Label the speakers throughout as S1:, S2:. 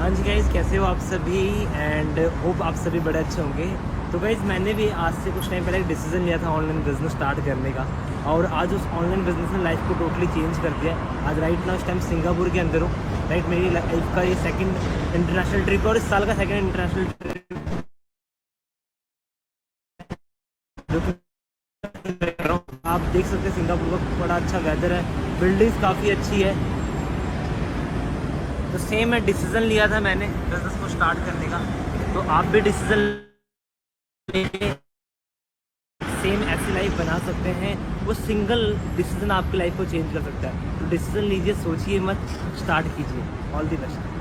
S1: हाँ जी गाइज़, कैसे हो आप सभी? एंड होप आप सभी बड़े अच्छे होंगे। तो गाइज़, मैंने भी आज से कुछ टाइम पहले एक डिसीज़न लिया था ऑनलाइन बिज़नेस स्टार्ट करने का। और आज उस ऑनलाइन बिज़नेस ने लाइफ़ को टोटली चेंज कर दिया है। आज राइट नाउ इस टाइम सिंगापुर के अंदर हूँ। राइट, मेरी लाइफ का ये सेकंड इंटरनेशनल ट्रिप और इस साल का सेकंड इंटरनेशनल ट्रिप जो कि मैं कर रहा हूँ। आप देख सकते हैं सिंगापुर का बड़ा अच्छा वेदर है, बिल्डिंग्स काफ़ी अच्छी है। तो सेम है, डिसीज़न लिया था मैंने बिज़नेस को स्टार्ट करने का। तो आप भी डिसीज़न लेके सेम ऐसी लाइफ बना सकते हैं। वो सिंगल डिसीजन आपकी लाइफ को चेंज कर सकता है। तो डिसीजन लीजिए, सोचिए मत, स्टार्ट कीजिए। All the best.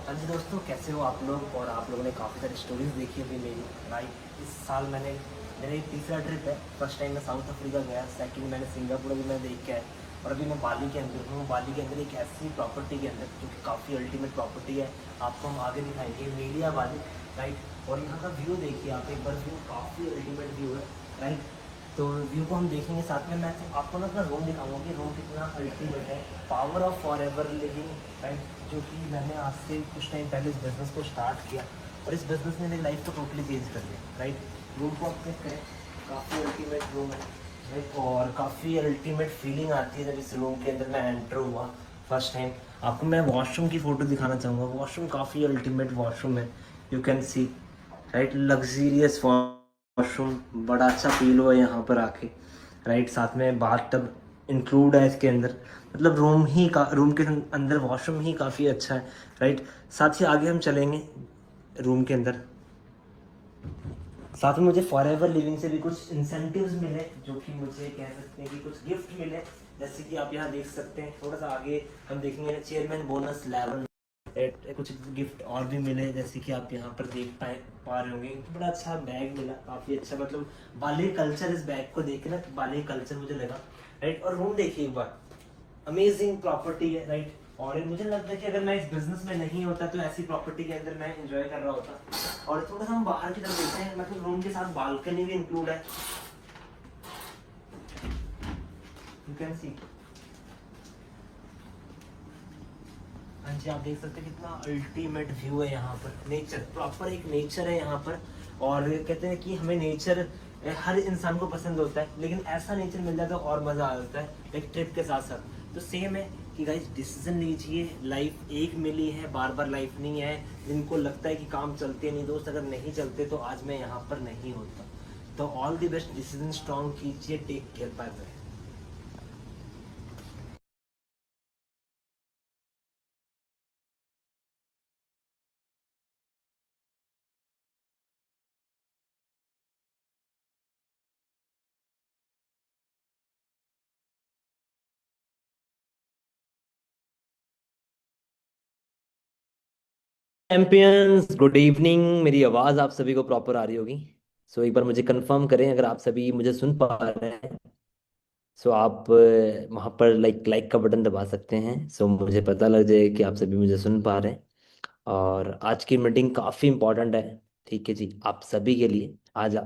S1: हाँ जी दोस्तों, कैसे हो आप लोग? और आप लोगों ने काफ़ी सारी स्टोरीज देखी अभी मेरी। राइट, इस साल मेरा ये तीसरा ट्रिप है। फर्स्ट टाइम मैं साउथ अफ्रीका गया, सेकंड मैंने सिंगापुर अभी मैं देख के आया, और अभी मैं बाली के अंदर हूँ। बाली के अंदर एक ऐसी प्रॉपर्टी के अंदर जो कि काफ़ी अल्टीमेट प्रॉपर्टी है, आपको हम आगे दिखाएंगे, मीडिया बाली। राइट, और यहाँ का व्यू देखिए आप एक बार, व्यू काफ़ी अल्टीमेट व्यू है। राइट, तो व्यू को हम देखेंगे साथ में। मैं तो आपको ना अपना रूम दिखाऊंगा कि रूम कितना अल्टीमेट है। Power of for ever living. Right, जो कि मैंने आज से कुछ टाइम पहले इस बिज़नेस को स्टार्ट किया, और इस बिज़नेस ने मेरी लाइफ को टोटली चेंज कर दिया। राइट, रूम को आप चेक करें, काफ़ी अल्टीमेट रूम है। राइट, और काफ़ी अल्टीमेट फीलिंग आती है जब इस रूम के अंदर मैं एंटर हुआ फर्स्ट टाइम। आपको मैं वॉशरूम की फ़ोटो दिखाना चाहूँगा। वॉशरूम काफ़ी अल्टीमेट वॉशरूम है, you can see. Right, luxurious washroom, बड़ा अच्छा फील हुआ यहाँ पर आके। राइट, साथ में बाथ टब इंक्लूड है इसके अंदर। मतलब रूम के अंदर वॉशरूम ही काफ़ी अच्छा है। राइट, साथ ही आगे हम चलेंगे रूम के अंदर। साथ में मुझे फॉर एवर लिविंग से भी कुछ इंसेंटिव्स मिले, जो कि मुझे कह सकते हैं कि कुछ गिफ्ट मिले। जैसे कि आप यहाँ देख सकते हैं, थोड़ा सा आगे हम देखेंगे चेयरमैन बोनस 11। कुछ गिफ्ट और भी मिले, जैसे कि आप यहाँ पर देख पा रहे होंगे। बड़ा अच्छा बैग मिला, काफ़ी अच्छा। मतलब बाली कल्चर, इस बैग को देख के ना बाली कल्चर मुझे लगा। राइट, और रूम देखिए एक बार, अमेजिंग प्रॉपर्टी है। राइट, और मुझे लगता है कि अगर मैं इस बिजनेस में नहीं होता तो ऐसी प्रॉपर्टी के अंदर मैं एंजॉय कर रहा होता। और थोड़ा सा हम बाहर की तरफ देखते हैं, मतलब रूम के साथ बालकनी भी इंक्लूड है, यू कैन सी। हाँ जी, आप देख सकते हैं कितना अल्टीमेट व्यू है यहाँ पर। नेचर, प्रॉपर एक नेचर है यहाँ पर। और कहते हैं कि हमें नेचर हर इंसान को पसंद होता है, लेकिन ऐसा नेचर मिल जाए तो और मज़ा आ जाता है एक ट्रिप के साथ साथ। तो सेम है कि गाइस, डिसीजन लीजिए। लाइफ एक मिली है, बार बार लाइफ नहीं है। जिनको लगता है कि काम चलते नहीं दोस्त, अगर नहीं चलते तो आज मैं यहाँ पर नहीं होता। तो all the best, decision strong कीजिए। Take care, bye bye. Champions, good evening. मेरी आवाज़ आप सभी को प्रॉपर आ रही होगी। सो एक बार मुझे कंफर्म करें अगर आप सभी मुझे सुन पा रहे हैं। सो आप वहाँ पर लाइक का बटन दबा सकते हैं, सो मुझे पता लग जाए कि आप सभी मुझे सुन पा रहे हैं। और आज की मीटिंग काफ़ी इंपॉर्टेंट है, ठीक है जी, आप सभी के लिए। आज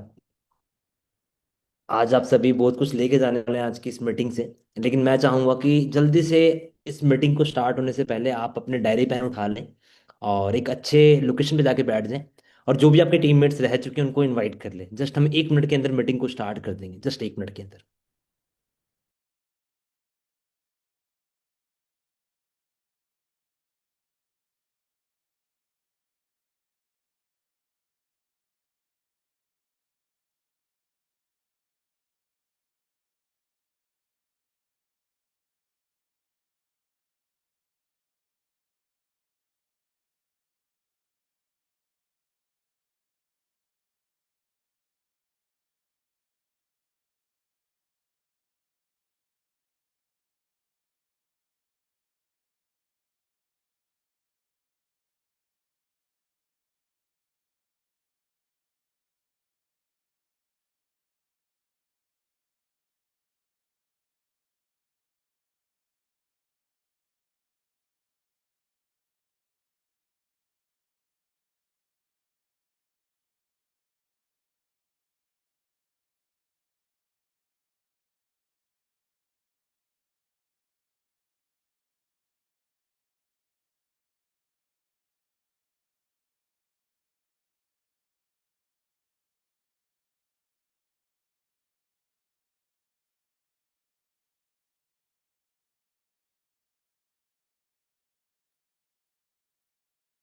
S1: आप सभी बहुत कुछ लेके जाने वाले हैं आज की इस मीटिंग से। लेकिन मैं चाहूँगा कि जल्दी से इस मीटिंग को स्टार्ट होने से पहले आप अपने डायरी पेन उठा लें और एक अच्छे लोकेशन पे जाके बैठ जाएं। और जो भी आपके टीममेट्स रह चुके हैं उनको इनवाइट कर लें। जस्ट हम 1 मिनट के अंदर मीटिंग को स्टार्ट कर देंगे, जस्ट 1 मिनट के अंदर।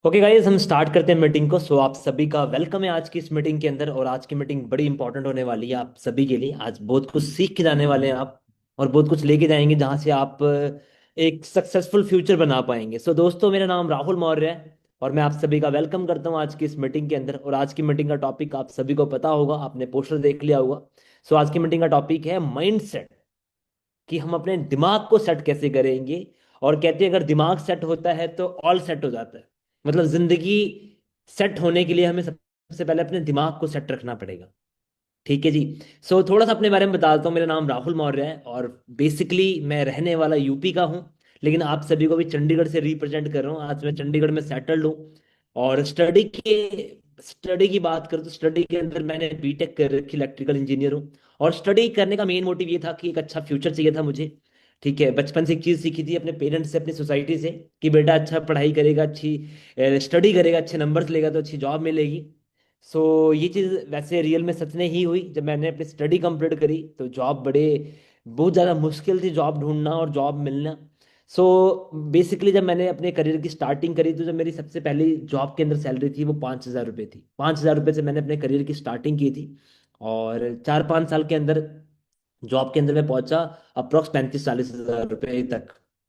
S2: ओके गाइस, हम स्टार्ट करते हैं मीटिंग को। आप सभी का वेलकम है आज की इस मीटिंग के अंदर। और आज की मीटिंग बड़ी इंपॉर्टेंट होने वाली है आप सभी के लिए। आज बहुत कुछ सीख के जाने वाले हैं आप, और बहुत कुछ लेके जाएंगे जहां से आप एक सक्सेसफुल फ्यूचर बना पाएंगे। दोस्तों, मेरा नाम राहुल मौर्य है और मैं आप सभी का वेलकम करता हूं आज की इस मीटिंग के अंदर। और आज की मीटिंग का टॉपिक आप सभी को पता होगा, आपने पोस्टर देख लिया होगा। आज की मीटिंग का टॉपिक है माइंड सेट, कि हम अपने दिमाग को सेट कैसे करेंगे। और कहते हैं अगर दिमाग सेट होता है तो ऑल सेट हो जाता है। मतलब जिंदगी सेट होने के लिए हमें सबसे पहले अपने दिमाग को सेट रखना पड़ेगा। ठीक है जी। थोड़ा सा अपने बारे में बता देता हूँ। मेरा नाम राहुल मौर्य है और बेसिकली मैं रहने वाला यूपी का हूँ, लेकिन आप सभी को भी चंडीगढ़ से रिप्रेजेंट कर रहा हूँ। आज मैं चंडीगढ़ में सेटल्ड हूँ। और स्टडी की बात करूँ तो स्टडी के अंदर मैंने बीटेक कर रखी, इलेक्ट्रिकल इंजीनियर हूँ। और स्टडी करने का मेन मोटिव ये था कि एक अच्छा फ्यूचर चाहिए था मुझे। ठीक है, बचपन से एक चीज़ सीखी थी अपने पेरेंट्स से, अपनी सोसाइटी से, कि बेटा अच्छा पढ़ाई करेगा, अच्छी स्टडी करेगा, अच्छे नंबर्स लेगा तो अच्छी जॉब मिलेगी। ये चीज़ वैसे रियल में सच में ही हुई। जब मैंने अपनी स्टडी कंप्लीट करी तो जॉब बहुत ज़्यादा मुश्किल थी जॉब ढूंढना और जॉब मिलना। बेसिकली जब मैंने अपने करियर की स्टार्टिंग करी तो जब मेरी सबसे पहली जॉब के अंदर सैलरी थी वो 5,000 रुपये थी। 5,000 रुपये से मैंने अपने करियर की स्टार्टिंग की थी। और 4-5 साल के अंदर जॉब के अंदर मैं पहुंचा अप्रोक्स 35-40 हज़ार रुपये तक।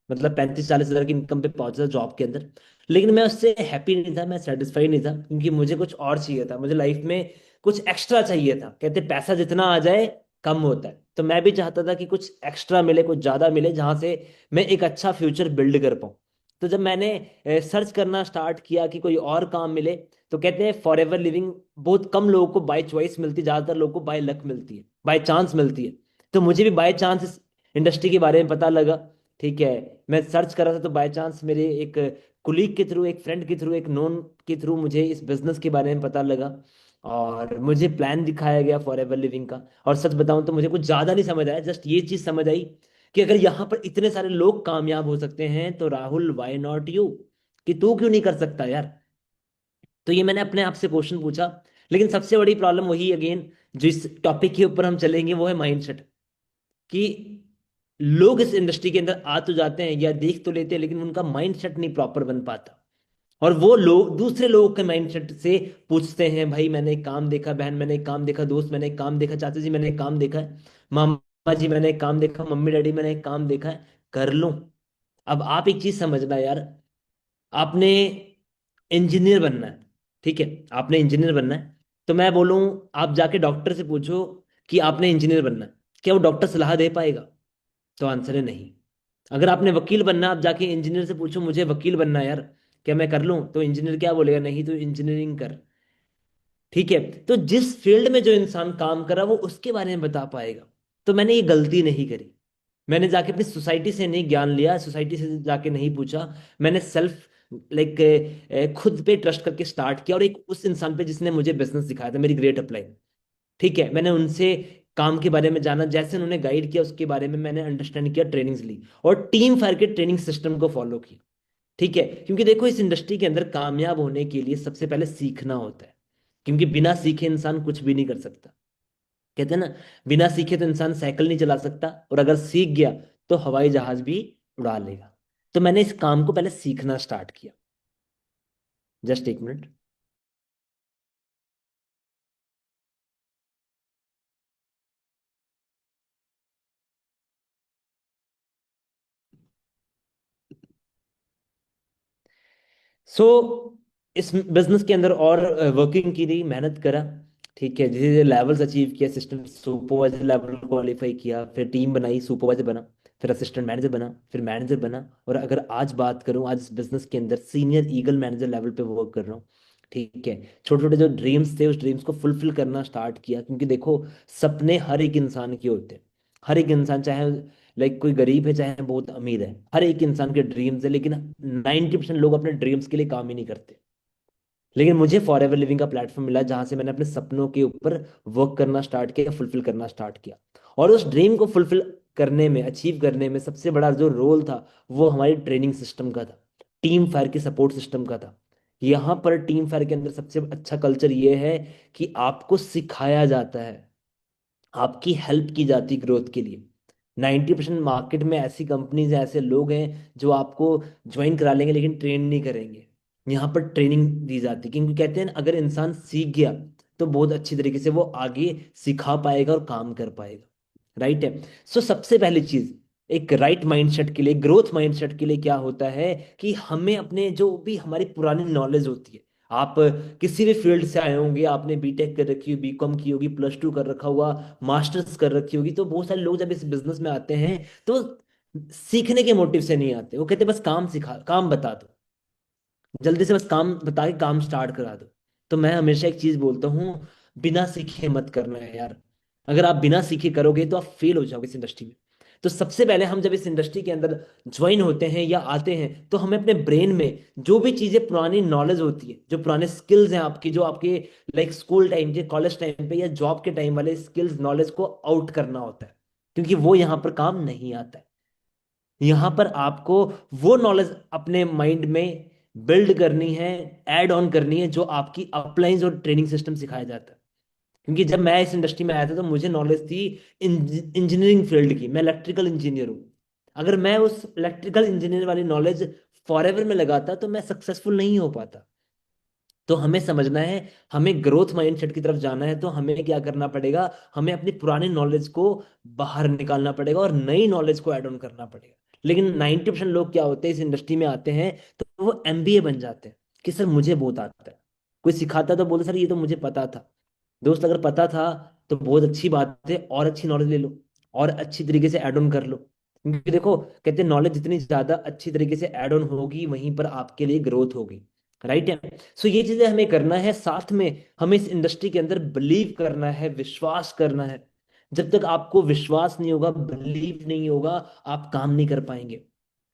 S2: मतलब 35-40 हज़ार की इनकम पे पहुंचा जॉब के अंदर। लेकिन मैं उससे हैप्पी नहीं था, मैं सेटिस्फाई नहीं था, क्योंकि मुझे कुछ और चाहिए था। मुझे लाइफ में कुछ एक्स्ट्रा चाहिए था। कहते पैसा जितना आ जाए कम होता है, तो मैं भी चाहता था कि कुछ एक्स्ट्रा मिले, कुछ ज़्यादा मिले, जहाँ से मैं एक अच्छा फ्यूचर बिल्ड कर पाऊँ। तो जब मैंने सर्च करना स्टार्ट किया कि कोई और काम मिले, तो कहते हैं फॉर एवर लिविंग बहुत कम लोगों को बाय चॉइस मिलती है, ज़्यादातर लोगों को बाय लक मिलती है, बाय चांस मिलती है। तो मुझे भी बाय चांस इस इंडस्ट्री के बारे में पता लगा। ठीक है, मैं सर्च कर रहा था तो बाय चांस मेरे एक कुलीग के थ्रू, एक फ्रेंड के थ्रू, एक नोन के थ्रू मुझे इस बिजनेस के बारे में पता लगा। और मुझे प्लान दिखाया गया फॉर एवर लिविंग का। और सच बताऊं तो मुझे कुछ ज़्यादा नहीं समझ आया, जस्ट ये चीज़ समझ आई कि अगर यहाँ पर इतने सारे लोग कामयाब हो सकते हैं तो राहुल वाई नॉट यू, कि तू क्यों नहीं कर सकता यार। तो ये मैंने अपने आप से क्वेश्चन पूछा। लेकिन सबसे बड़ी प्रॉब्लम वही अगेन, जो इस टॉपिक के ऊपर हम चलेंगे, वो है माइंडसेट। कि लोग इस इंडस्ट्री के अंदर आ तो जाते हैं या देख तो लेते हैं, लेकिन उनका माइंडसेट नहीं प्रॉपर बन पाता। और वो लोग दूसरे लोगों के माइंडसेट से पूछते हैं, भाई मैंने एक काम देखा, बहन मैंने एक काम देखा, दोस्त मैंने एक काम देखा, चाचा जी मैंने एक काम देखा है, मामा जी मैंने एक काम देखा, मम्मी डैडी मैंने एक काम देखा है, कर लूं। अब आप एक चीज समझना यार, आपने इंजीनियर बनना है। ठीक है, आपने इंजीनियर बनना है। तो मैं बोलूं, आप जाके डॉक्टर से पूछो कि आपने इंजीनियर बनना है, क्या वो डॉक्टर सलाह दे पाएगा? तो आंसर है नहीं। अगर आपने वकील बनना है, आप जाके इंजीनियर से पूछो मुझे वकील बनना है यार, क्या मैं कर लूं? तो इंजीनियर क्या बोलेगा? नहीं, तो इंजीनियरिंग कर। ठीक है, तो जिस फील्ड में जो इंसान काम कर रहा है वो उसके बारे में बता पाएगा। तो मैंने ये गलती नहीं करी। मैंने जाके अपनी सोसाइटी से नहीं ज्ञान लिया, सोसाइटी से जाके नहीं पूछा। मैंने सेल्फ लाइक खुद पे ट्रस्ट करके स्टार्ट किया, और एक उस इंसान पे जिसने मुझे बिजनेस सिखाया था, मेरी ग्रेट अप्लाई। ठीक है, मैंने उनसे काम के बारे में जाना, जैसे उन्होंने गाइड किया उसके बारे में मैंने अंडरस्टैंड किया, ट्रेनिंग्स ली, और टीम फायर के ट्रेनिंग सिस्टम को फॉलो किया। ठीक है, क्योंकि देखो इस इंडस्ट्री के अंदर कामयाब होने के लिए सबसे पहले सीखना होता है, क्योंकि बिना सीखे इंसान कुछ भी नहीं कर सकता। कहते हैं ना, बिना सीखे तो इंसान साइकिल नहीं चला सकता, और अगर सीख गया तो हवाई जहाज भी उड़ा लेगा। तो मैंने इस काम को पहले सीखना स्टार्ट किया। जस्ट एक मिनट। सो इस बिजनेस के अंदर और वर्किंग की रही, मेहनत करा। ठीक है, धीरे धीरे लेवल्स अचीव किया, सिस्टम सुपरवाइजर लेवल क्वालिफाई किया, फिर टीम बनाई, सुपरवाइजर बना, फिर असिस्टेंट मैनेजर बना, फिर मैनेजर बना। और अगर आज बात करूं, आज इस बिजनेस के अंदर सीनियर ईगल मैनेजर लेवल पे वर्क कर रहा हूँ। ठीक है, छोटे छोटे जो ड्रीम्स थे उस ड्रीम्स को फुलफिल करना स्टार्ट किया, क्योंकि देखो सपने हर एक इंसान के होते हैं। हर एक इंसान, चाहे लाइक कोई गरीब है चाहे बहुत अमीर है, हर एक इंसान के ड्रीम्स है, लेकिन 90% लोग अपने ड्रीम्स के लिए काम ही नहीं करते। लेकिन मुझे फॉर एवर लिविंग का प्लेटफॉर्म मिला, जहां से मैंने अपने सपनों के ऊपर वर्क करना स्टार्ट किया, फुलफिल करना स्टार्ट किया। और उस ड्रीम को फुलफिल करने में, अचीव करने में सबसे बड़ा जो रोल था वो हमारी ट्रेनिंग सिस्टम का था, टीम फायर के सपोर्ट सिस्टम का था। यहाँ पर टीम फायर के अंदर सबसे अच्छा कल्चर ये है कि आपको सिखाया जाता है, आपकी हेल्प की जाती ग्रोथ के लिए। 90% मार्केट में ऐसी कंपनीज हैं, ऐसे लोग हैं जो आपको ज्वाइन करा लेंगे लेकिन ट्रेन नहीं करेंगे। यहाँ पर ट्रेनिंग दी जाती है, क्योंकि कहते हैं ना, अगर इंसान सीख गया तो बहुत अच्छी तरीके से वो आगे सिखा पाएगा और काम कर पाएगा। राइट है। सो सबसे पहली चीज, एक राइट माइंडसेट के लिए, ग्रोथ माइंडसेट के लिए क्या होता है कि हमें अपने जो भी हमारी पुरानी नॉलेज होती है, आप किसी भी फील्ड से आए होंगे, आपने बीटेक कर रखी होगी, बीकॉम की होगी, +2 कर रखा हुआ, मास्टर्स कर रखी होगी, तो बहुत सारे लोग जब इस बिजनेस में आते हैं तो सीखने के मोटिव से नहीं आते, वो कहते हैं बस काम सिखा, काम बता दो, जल्दी से बस काम बता के काम स्टार्ट करा दो। तो मैं हमेशा एक चीज बोलता हूँ, बिना सीखे मत करना है यार। अगर आप बिना सीखे करोगे तो आप फेल हो जाओगे इस इंडस्ट्री में। तो सबसे पहले हम जब इस इंडस्ट्री के अंदर ज्वाइन होते हैं या आते हैं, तो हमें अपने ब्रेन में जो भी चीजें पुरानी नॉलेज होती है, जो पुराने स्किल्स हैं आपकी, जो आपके लाइक स्कूल टाइम के, कॉलेज टाइम पे या जॉब के टाइम वाले स्किल्स नॉलेज को आउट करना होता है, क्योंकि वो यहाँ पर काम नहीं आता है। यहां पर आपको वो नॉलेज अपने माइंड में बिल्ड करनी है, ऐड ऑन करनी है, जो आपकी अपलाइंस और ट्रेनिंग सिस्टम सिखाया जाता है। क्योंकि जब मैं इस इंडस्ट्री में आया था तो मुझे नॉलेज थी इंजीनियरिंग फील्ड की, मैं इलेक्ट्रिकल इंजीनियर हूँ। अगर मैं उस इलेक्ट्रिकल इंजीनियर वाली नॉलेज फॉरएवर में लगाता तो मैं सक्सेसफुल नहीं हो पाता। तो हमें समझना है, हमें ग्रोथ माइंडसेट की तरफ जाना है, तो हमें क्या करना पड़ेगा, हमें अपनी पुरानी नॉलेज को बाहर निकालना पड़ेगा और नई नॉलेज को ऐड ऑन करना पड़ेगा। लेकिन 90% लोग क्या होते हैं, इस इंडस्ट्री में आते हैं तो वो एमबीए बन जाते हैं कि सर मुझे बहुत आता है, कोई सिखाता तो बोलते सर ये तो मुझे पता था। दोस्त अगर पता था तो बहुत अच्छी बात है, और अच्छी नॉलेज ले लो और अच्छी तरीके से ऐड ऑन कर लो, क्योंकि देखो कहते हैं नॉलेज जितनी ज्यादा अच्छी तरीके से ऐड ऑन होगी वहीं पर आपके लिए ग्रोथ होगी। राइट है। सो ये चीजें हमें करना है, साथ में हमें इस इंडस्ट्री के अंदर बिलीव करना है, विश्वास करना है। जब तक आपको विश्वास नहीं होगा, बिलीव नहीं होगा, आप काम नहीं कर पाएंगे।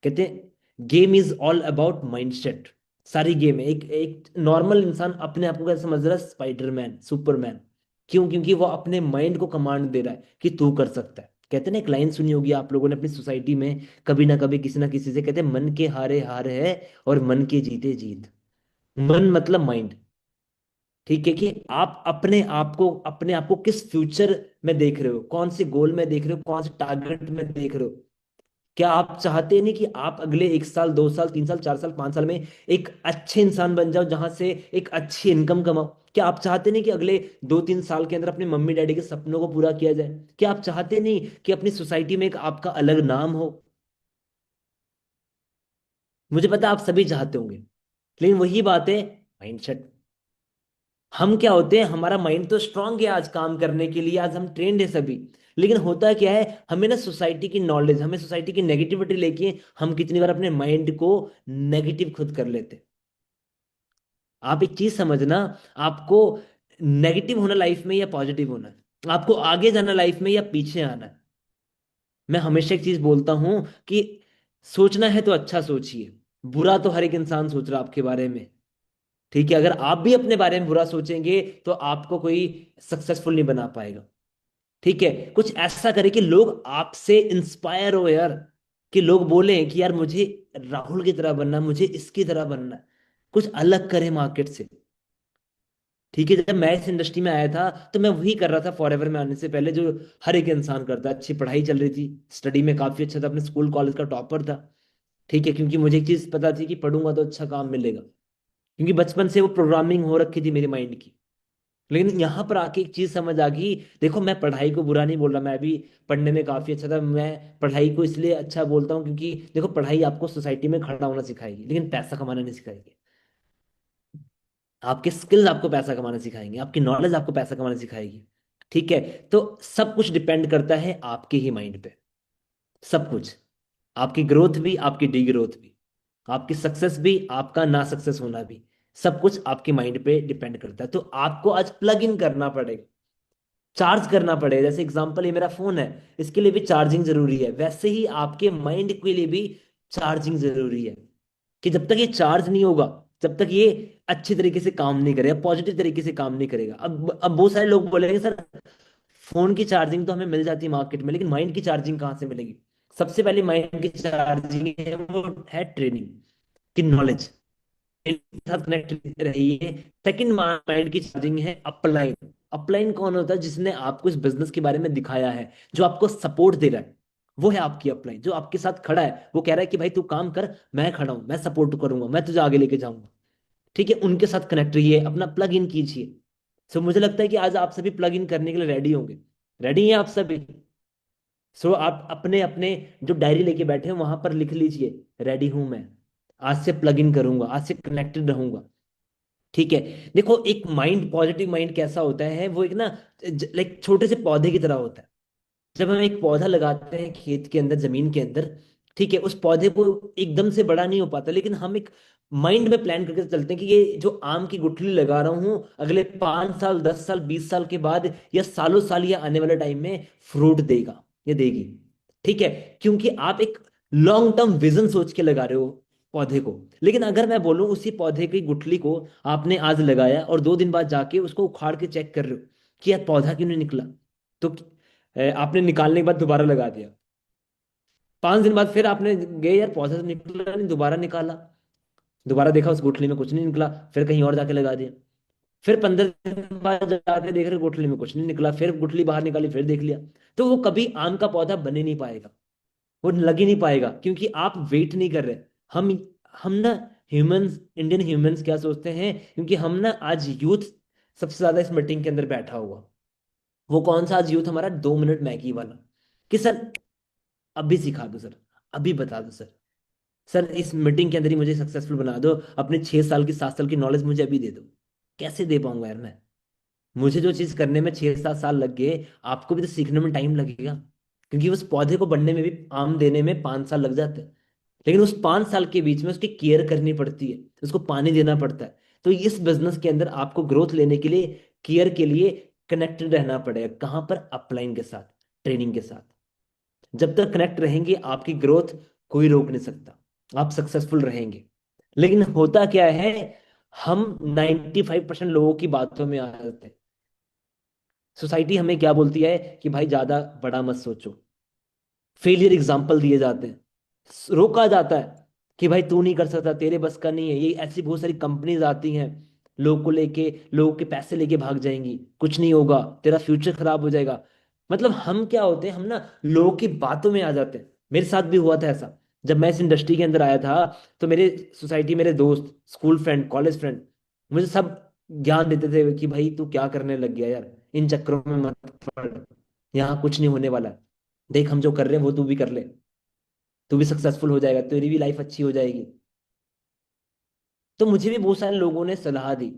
S2: कहते हैं game is all about mindset. सारी गेम है, एक एक नॉर्मल इंसान अपने आप को कैसे समझ रहा है, स्पाइडरमैन, सुपरमैन। क्यों? क्योंकि वो अपने माइंड को कमांड दे रहा है कि तू कर सकता है। कहते हैं ना, एक लाइन सुनी होगी आप लोगों ने अपनी सोसाइटी में, कभी ना कभी किसी ना किसी से, कहते हैं मन के हारे हार है और मन के जीते जीत। मन मतलब माइंड। ठीक है, कि आप अपने आप को किस फ्यूचर में देख रहे हो, कौन से गोल में देख रहे हो, कौन से टारगेट में देख रहे हो। क्या आप चाहते नहीं कि आप अगले 1 साल, 2 साल, 3 साल, 4 साल, 5 साल में एक अच्छे इंसान बन जाओ, जहां से एक अच्छी इनकम कमाओ? क्या आप चाहते नहीं कि अगले 2-3 साल के अंदर अपने मम्मी डैडी के सपनों को पूरा किया जाए? क्या आप चाहते नहीं कि अपनी सोसाइटी में एक आपका अलग नाम हो? मुझे पता है आप सभी चाहते होंगे, लेकिन वही बात है, माइंडसेट। हम क्या होते हैं, हमारा माइंड तो स्ट्रांग है आज काम करने के लिए, आज हम ट्रेंड है सभी। लेकिन होता क्या है, हमें ना सोसाइटी की नॉलेज, हमें सोसाइटी की नेगेटिविटी लेके हम कितनी बार अपने माइंड को नेगेटिव खुद कर लेते हैं। आप एक चीज समझना, आपको नेगेटिव होना लाइफ में या पॉजिटिव होना है, आपको आगे जाना लाइफ में या पीछे आना है। मैं हमेशा एक चीज बोलता हूं कि सोचना है तो अच्छा सोचिए, बुरा तो हर एक इंसान सोच रहा है आपके बारे में। ठीक है, अगर आप भी अपने बारे में बुरा सोचेंगे तो आपको कोई सक्सेसफुल नहीं बना पाएगा। ठीक है, कुछ ऐसा करें कि लोग आपसे इंस्पायर हो यार, कि लोग बोले कि यार मुझे राहुल की तरह बनना, मुझे इसकी तरह बनना है। कुछ अलग करें मार्केट से। ठीक है, जब मैं इस इंडस्ट्री में आया था तो मैं वही कर रहा था फॉरएवर में आने से पहले, जो हर एक इंसान करता है। अच्छी पढ़ाई चल रही थी, स्टडी में काफी अच्छा था, अपने स्कूल कॉलेज का टॉपर था। ठीक है, क्योंकि मुझे एक चीज पता थी कि पढ़ूंगा तो अच्छा काम मिलेगा, क्योंकि बचपन से वो प्रोग्रामिंग हो रखी थी मेरे माइंड की। लेकिन यहाँ पर आके एक चीज समझ आ गई, देखो मैं पढ़ाई को बुरा नहीं बोल रहा, मैं भी पढ़ने में काफी अच्छा था। मैं पढ़ाई को इसलिए अच्छा बोलता हूँ क्योंकि देखो पढ़ाई आपको सोसाइटी में खड़ा होना सिखाएगी, लेकिन पैसा कमाना नहीं सिखाएगी। आपके स्किल्स आपको पैसा कमाना सिखाएंगे, आपकी नॉलेज आपको पैसा कमाना सिखाएगी। ठीक है, तो सब कुछ डिपेंड करता है आपके ही माइंड पे, सब कुछ। आपकी ग्रोथ भी, आपकी डी ग्रोथ भी, आपकी सक्सेस भी, आपका ना सक्सेस होना भी, सब कुछ आपके माइंड पे डिपेंड करता है। तो आपको आज प्लग इन करना पड़ेगा, चार्ज करना पड़ेगा। जैसे एग्जांपल, ये मेरा फोन है, इसके लिए भी चार्जिंग जरूरी है, वैसे ही आपके माइंड के लिए भी चार्जिंग जरूरी है। कि जब तक ये चार्ज नहीं होगा, जब तक ये अच्छी तरीके से काम नहीं करेगा, पॉजिटिव तरीके से काम नहीं करेगा। अब बहुत सारे लोग बोलेंगे सर फोन की चार्जिंग तो हमें मिल जाती है मार्केट में, लेकिन माइंड की चार्जिंग कहाँ से मिलेगी? सबसे पहले माइंड की चार्जिंग है वो है ट्रेनिंग की नॉलेज के साथ कनेक्ट रहिए। सेकंड माइंड की चार्जिंग है अपलाइन। अपलाइन कौन होता है? जिसने आपको इस बिजनेस के बारे में दिखाया है, जो आपको सपोर्ट दे रहा है, वो है आपकी अपलाइन। जो आपके साथ खड़ा है, वो कह रहा है कि भाई तू काम कर, मैं खड़ा हूं, मैं सपोर्ट करूंगा, मैं तुझे आगे लेके जाऊंगा। ठीक है, उनके साथ कनेक्ट रहिए, अपना प्लग इन कीजिए। सो मुझे लगता है कि आज आप सभी प्लग इन करने के लिए रेडी होंगे। रेडी हैं आप सभी? सो आप अपने अपने जो डायरी लेके बैठे हैं वहां पर लिख लीजिए, रेडी हूं मैं, आज से प्लग इन करूंगा, आज से कनेक्टेड रहूंगा। ठीक है। देखो, एक माइंड, पॉजिटिव माइंड कैसा होता है, वो एक ना लाइक छोटे से पौधे की तरह होता है। जब हम एक पौधा लगाते हैं खेत के अंदर, जमीन के अंदर, ठीक है, उस पौधे को एकदम से बड़ा नहीं हो पाता, लेकिन हम एक माइंड में प्लान करके चलते हैं कि ये जो आम की गुठली लगा रहा हूं, अगले 5 साल, 10 साल, 20 साल के बाद, या सालों साल, या आने वाले टाइम में फ्रूट देगा, ये देगी। ठीक है, क्योंकि आप एक लॉन्ग टर्म विजन सोच के लगा रहे हो पौधे को। लेकिन अगर मैं बोलूं, उसी पौधे की गुठली को आपने आज लगाया और 2 दिन बाद जाके उसको उखाड़ के चेक कर रहे हो कि यार पौधा क्यों नहीं निकला, तो आपने निकालने के बाद दोबारा लगा दिया। 5 दिन बाद फिर आपने गए, यार पौधा तो निकला नहीं, दोबारा निकाला, दोबारा देखा उस गुठली में कुछ नहीं निकला, फिर कहीं और जाके लगा दिया। फिर 15 दिन बाद जाके देख रहे गुठली में कुछ नहीं निकला, फिर गुठली बाहर निकाली, फिर देख लिया। तो वो कभी आम का पौधा बन ही नहीं पाएगा, वो लग ही नहीं पाएगा, क्योंकि आप वेट नहीं कर रहे। हम हम ना, ह्यूमंस, इंडियन ह्यूमंस क्या सोचते हैं, क्योंकि हम ना आज यूथ सबसे ज्यादा इस मीटिंग के अंदर बैठा हुआ, वो कौन सा आज यूथ हमारा, 2 मिनट मैगी वाला, कि सर अभी सिखा दो सर, अभी बता दो सर, सर इस मीटिंग के अंदर ही मुझे सक्सेसफुल बना दो, अपने 6 साल की 7 साल की नॉलेज मुझे अभी दे दो। कैसे दे पाऊंगा यार मैं? मुझे जो चीज करने में 6-7 साल लग गए, आपको भी तो सीखने में टाइम लगेगा, क्योंकि उस पौधे को बढ़ने में भी, आम देने में 5 साल लग जाते हैं। लेकिन उस 5 साल के बीच में उसकी केयर करनी पड़ती है, उसको पानी देना पड़ता है। तो इस बिजनेस के अंदर आपको ग्रोथ लेने के लिए, केयर के लिए कनेक्टेड रहना पड़ेगा। कहाँ पर? अपलाइन के साथ, ट्रेनिंग के साथ। जब तक कनेक्ट रहेंगे, आपकी ग्रोथ कोई रोक नहीं सकता, आप सक्सेसफुल रहेंगे। लेकिन होता क्या है, हम 95% लोगों की बातों में आ जाते हैं। सोसाइटी हमें क्या बोलती है कि भाई ज्यादा बड़ा मत सोचो, फेलियर एग्जाम्पल दिए जाते हैं, रोका जाता है कि भाई तू नहीं कर सकता, तेरे बस का नहीं है। ये ऐसी बहुत सारी कंपनीज आती हैं, लोगों को लेके, लोगों के पैसे लेके भाग जाएंगी, कुछ नहीं होगा, तेरा फ्यूचर खराब हो जाएगा। मतलब हम क्या होते हैं, हम ना लोगों की बातों में आ जाते हैं। मेरे साथ भी हुआ था ऐसा। जब मैं इस इंडस्ट्री के अंदर आया था, तो मेरे सोसाइटी, मेरे दोस्त, स्कूल फ्रेंड, कॉलेज फ्रेंड, मुझे सब ज्ञान देते थे कि भाई तू क्या करने लग गया यार, इन चक्करों में मत पड़, यहाँ कुछ नहीं होने वाला है, देख हम जो कर रहे हैं वो तू भी कर ले, तू भी सक्सेसफुल हो जाएगा, तेरी भी लाइफ अच्छी हो जाएगी। तो मुझे भी बहुत सारे लोगों ने सलाह दी,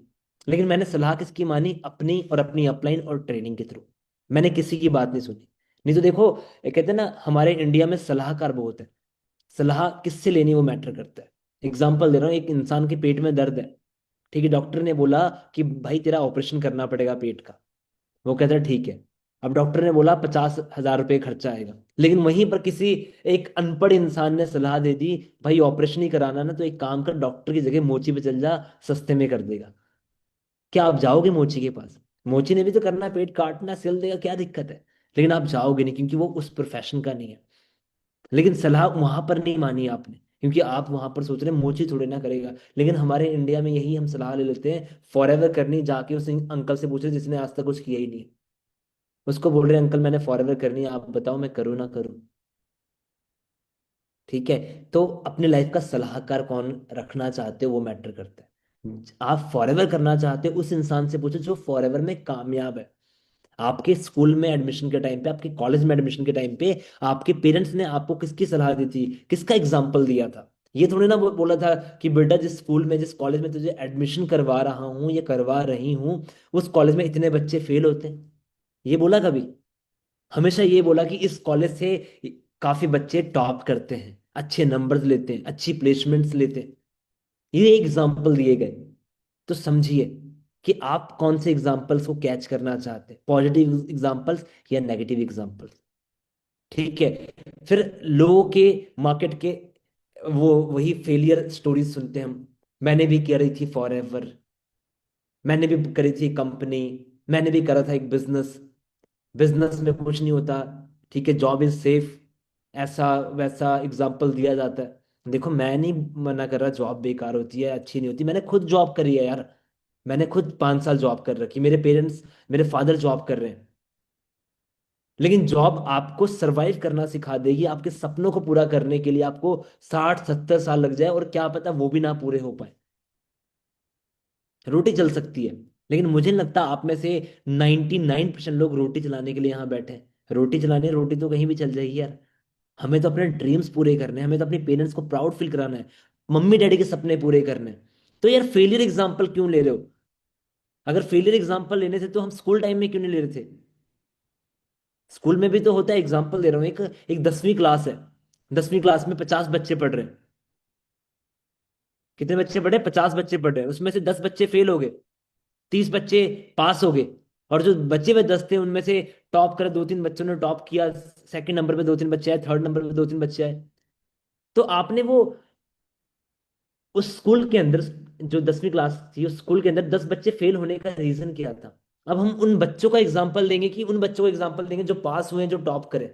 S2: लेकिन मैंने सलाह किसकी मानी? अपनी, और अपनी अपलाइन और ट्रेनिंग के थ्रू। मैंने किसी की बात नहीं सुनी। नहीं तो देखो, ये कहते हैं ना, हमारे इंडिया में सलाहकार बहुत है, सलाह किससे लेनी वो मैटर करता है। एग्जाम्पल दे रहा हूँ, एक इंसान के पेट में दर्द है, ठीक है, डॉक्टर ने बोला कि भाई तेरा ऑपरेशन करना पड़ेगा पेट का। वो कहता है ठीक है। अब डॉक्टर ने बोला 50,000 रुपये खर्चा आएगा, लेकिन वहीं पर किसी एक अनपढ़ इंसान ने सलाह दे दी, भाई ऑपरेशन ही कराना ना, तो एक काम कर, डॉक्टर की जगह मोची पे चल जा, सस्ते में कर देगा। क्या आप जाओगे मोची के पास? मोची ने भी तो करना है, पेट काटना, सिल देगा, क्या दिक्कत है? लेकिन आप जाओगे नहीं, क्योंकि वो उस प्रोफेशन का नहीं है। लेकिन सलाह वहां पर नहीं मानी आपने, क्योंकि आप वहां पर सोच रहे हैं मोची थोड़े ना करेगा। लेकिन हमारे इंडिया में यही हम सलाह ले लेते हैं, फॉर एवर करनी, जाके उस अंकल से पूछ रहे जिसने आज तक कुछ किया ही नहीं है। उसको बोल रहे हैं अंकल मैंने फॉरएवर करनी है, आप बताओ मैं करूँ ना करूँ। ठीक है। तो अपने लाइफ का सलाहकार कौन रखना चाहते हो वो मैटर करता है। आप फॉरएवर करना चाहते हो, उस इंसान से पूछो जो फॉरएवर में कामयाब है। आपके स्कूल में एडमिशन के टाइम पे, आपके कॉलेज में एडमिशन के टाइम पे, आपके पेरेंट्स ने आपको किसकी सलाह दी थी, किसका एग्जाम्पल दिया था? ये थोड़ी ना बोला था कि बेटा जिस स्कूल में, जिस कॉलेज में तुझे एडमिशन करवा रहा हूँ या करवा रही हूँ, उस कॉलेज में इतने बच्चे फेल होते हैं। ये बोला कभी? हमेशा ये बोला कि इस कॉलेज से काफी बच्चे टॉप करते हैं, अच्छे नंबर्स लेते हैं, अच्छी प्लेसमेंट्स लेते हैं। ये एग्जाम्पल दिए गए। तो समझिए कि आप कौन से एग्जाम्पल्स को कैच करना चाहते हैं, पॉजिटिव एग्जाम्पल्स या नेगेटिव एग्जाम्पल्स। ठीक है। फिर लोगों के, मार्केट के, वो वही फेलियर स्टोरीज सुनते हैं हम। मैंने भी करी थी फॉरएवर, मैंने भी करी थी कंपनी, मैंने भी करा था एक बिजनेस, बिजनेस में कुछ नहीं होता, ठीक है, जॉब इज सेफ, ऐसा वैसा एग्जाम्पल दिया जाता है। देखो, मैं नहीं मना कर रहा जॉब बेकार होती है, अच्छी नहीं होती, मैंने खुद जॉब करी है यार। मैंने खुद 5 साल जॉब कर रखी, मेरे पेरेंट्स, मेरे फादर जॉब कर रहे हैं। लेकिन जॉब आपको सरवाइव करना सिखा देगी, आपके सपनों को पूरा करने के लिए आपको 60-70 साल लग जाए, और क्या पता वो भी ना पूरे हो पाए। रोटी चल सकती है, लेकिन मुझे नहीं लगता आप में से 99% लोग रोटी चलाने के लिए यहाँ बैठे हैं। रोटी चलाने, रोटी तो कहीं भी चल जाएगी यार। हमें तो अपने ड्रीम्स पूरे करने हैं, हमें तो अपने पेरेंट्स को प्राउड फील कराना है, मम्मी डैडी के सपने पूरे करने हैं। तो यार फेलियर एग्जाम्पल क्यों ले रहे हो? अगर फेलियर एग्जाम्पल लेने थे तो हम स्कूल टाइम में क्यों नहीं ले रहे थे? स्कूल में भी तो होता है। एग्जाम्पल दे रहा हूँ, एक एक 10वीं क्लास है। 10वीं क्लास में 50 बच्चे पढ़ रहे हैं। कितने बच्चे पढ़े? 50 बच्चे पढ़ रहे हैं, उसमें से 10 बच्चे फेल हो गए, 30 बच्चे पास हो गए। और जो बच्चे वे 10 थे उनमें से टॉप करे, 2-3 बच्चों ने टॉप किया, सेकंड नंबर पे 2-3 बच्चे आए, थर्ड नंबर पे 2-3 बच्चे आए। तो आपने वो उस स्कूल के अंदर, जो 10वीं क्लास थी उस स्कूल के अंदर 10 बच्चे फेल होने का रीजन क्या था? अब हम उन बच्चों का एग्जाम्पल देंगे कि उन बच्चों को एग्जाम्पल देंगे जो पास हुए हैं, जो टॉप करे?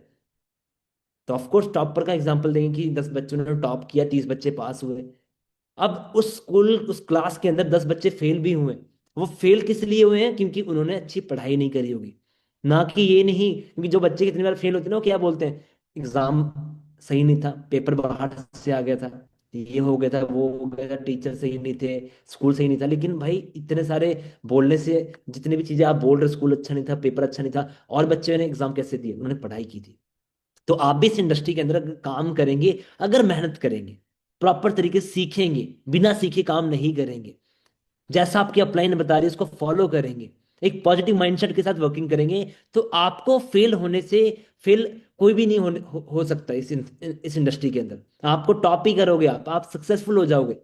S2: तो ऑफकोर्स टॉपर का एग्जाम्पल देंगे कि 10 बच्चों ने टॉप किया, 30 बच्चे पास हुए। अब उस स्कूल, उस क्लास के अंदर 10 बच्चे फेल भी हुए। वो फेल किस लिए हुए हैं? क्योंकि उन्होंने अच्छी पढ़ाई नहीं करी होगी। ना कि ये नहीं, क्योंकि जो बच्चे कितनी बार फेल होते हैं ना, वो क्या बोलते हैं, एग्जाम सही नहीं था, पेपर बाहर से आ गया था, ये हो गया था, वो हो गया था, टीचर सही नहीं थे, स्कूल सही नहीं था। लेकिन भाई इतने सारे बोलने से, जितनी भी चीजें आप बोल रहे हो, स्कूल अच्छा नहीं था, पेपर अच्छा नहीं था, और बच्चे ने एग्जाम कैसे दिए? उन्होंने पढ़ाई की थी। तो आप भी इस इंडस्ट्री के अंदर अगर काम करेंगे, अगर मेहनत करेंगे, प्रॉपर तरीके से सीखेंगे, बिना सीखे काम नहीं करेंगे, जैसा आपकी अपलाइन बता रही है उसको फॉलो करेंगे, एक पॉजिटिव माइंडसेट के साथ वर्किंग करेंगे, तो आपको फेल होने से, फेल कोई भी नहीं हो सकता इस इंडस्ट्री के अंदर। आपको टॉप ही करोगे, आप सक्सेसफुल हो जाओगे।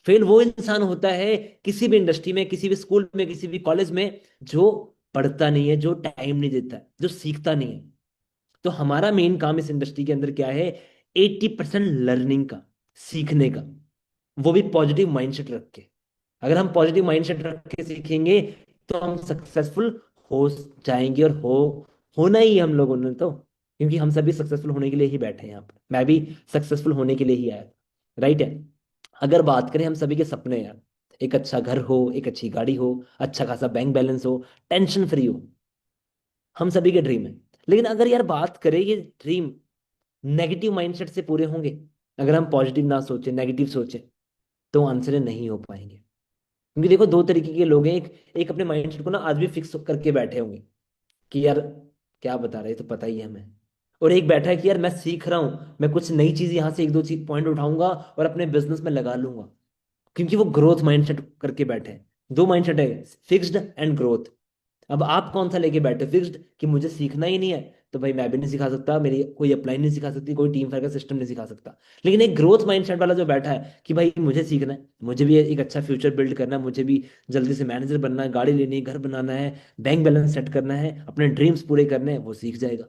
S2: फेल वो इंसान होता है किसी भी इंडस्ट्री में, किसी भी स्कूल में, किसी भी कॉलेज में, जो पढ़ता नहीं है, जो टाइम नहीं देता है, जो सीखता नहीं है। तो हमारा मेन काम इस इंडस्ट्री के अंदर क्या है? 80% लर्निंग का, सीखने का, वो भी पॉजिटिव माइंडसेट रख के। अगर हम पॉजिटिव माइंडसेट रख के सीखेंगे तो हम सक्सेसफुल हो जाएंगे। और होना ही है हम लोगों ने तो, क्योंकि हम सभी सक्सेसफुल होने के लिए ही बैठे हैं यहाँ पर। मैं भी सक्सेसफुल होने के लिए ही आया, राइट है? अगर बात करें हम सभी के सपने यार, एक अच्छा घर हो, एक अच्छी गाड़ी हो, अच्छा खासा बैंक बैलेंस हो, टेंशन फ्री हो, हम सभी के ड्रीम है। लेकिन अगर यार बात करें, ये ड्रीम नेगेटिव माइंडसेट से पूरे होंगे? अगर हम पॉजिटिव ना सोचें, नेगेटिव सोचें, तो आंसर नहीं हो पाएंगे। क्योंकि देखो, दो तरीके के लोग हैं। एक एक अपने माइंडसेट को ना आज भी फिक्स करके बैठे होंगे कि यार क्या बता रहे, तो पता ही है हमें। और एक बैठा है कि यार मैं सीख रहा हूँ, मैं कुछ नई चीज यहाँ से एक दो चीज पॉइंट उठाऊंगा और अपने बिजनेस में लगा लूंगा, क्योंकि वो ग्रोथ माइंडसेट करके बैठे हैं। दो माइंडसेट है, फिक्स्ड एंड ग्रोथ। अब आप कौन सा लेके बैठे? फिक्स्ड, कि मुझे सीखना ही नहीं है, तो भाई मैं भी नहीं सिखा सकता, मेरी कोई अपलाइन नहीं सिखा सकती, कोई टीम फायर का सिस्टम नहीं सिखा सकता। लेकिन एक ग्रोथ माइंडसेट वाला जो बैठा है कि भाई मुझे सीखना है, मुझे भी एक अच्छा फ्यूचर बिल्ड करना है, मुझे भी जल्दी से मैनेजर बनना है, गाड़ी लेनी है, घर बनाना है, बैंक बैलेंस सेट करना है, अपने ड्रीम्स पूरे करने हैं, वो सीख जाएगा।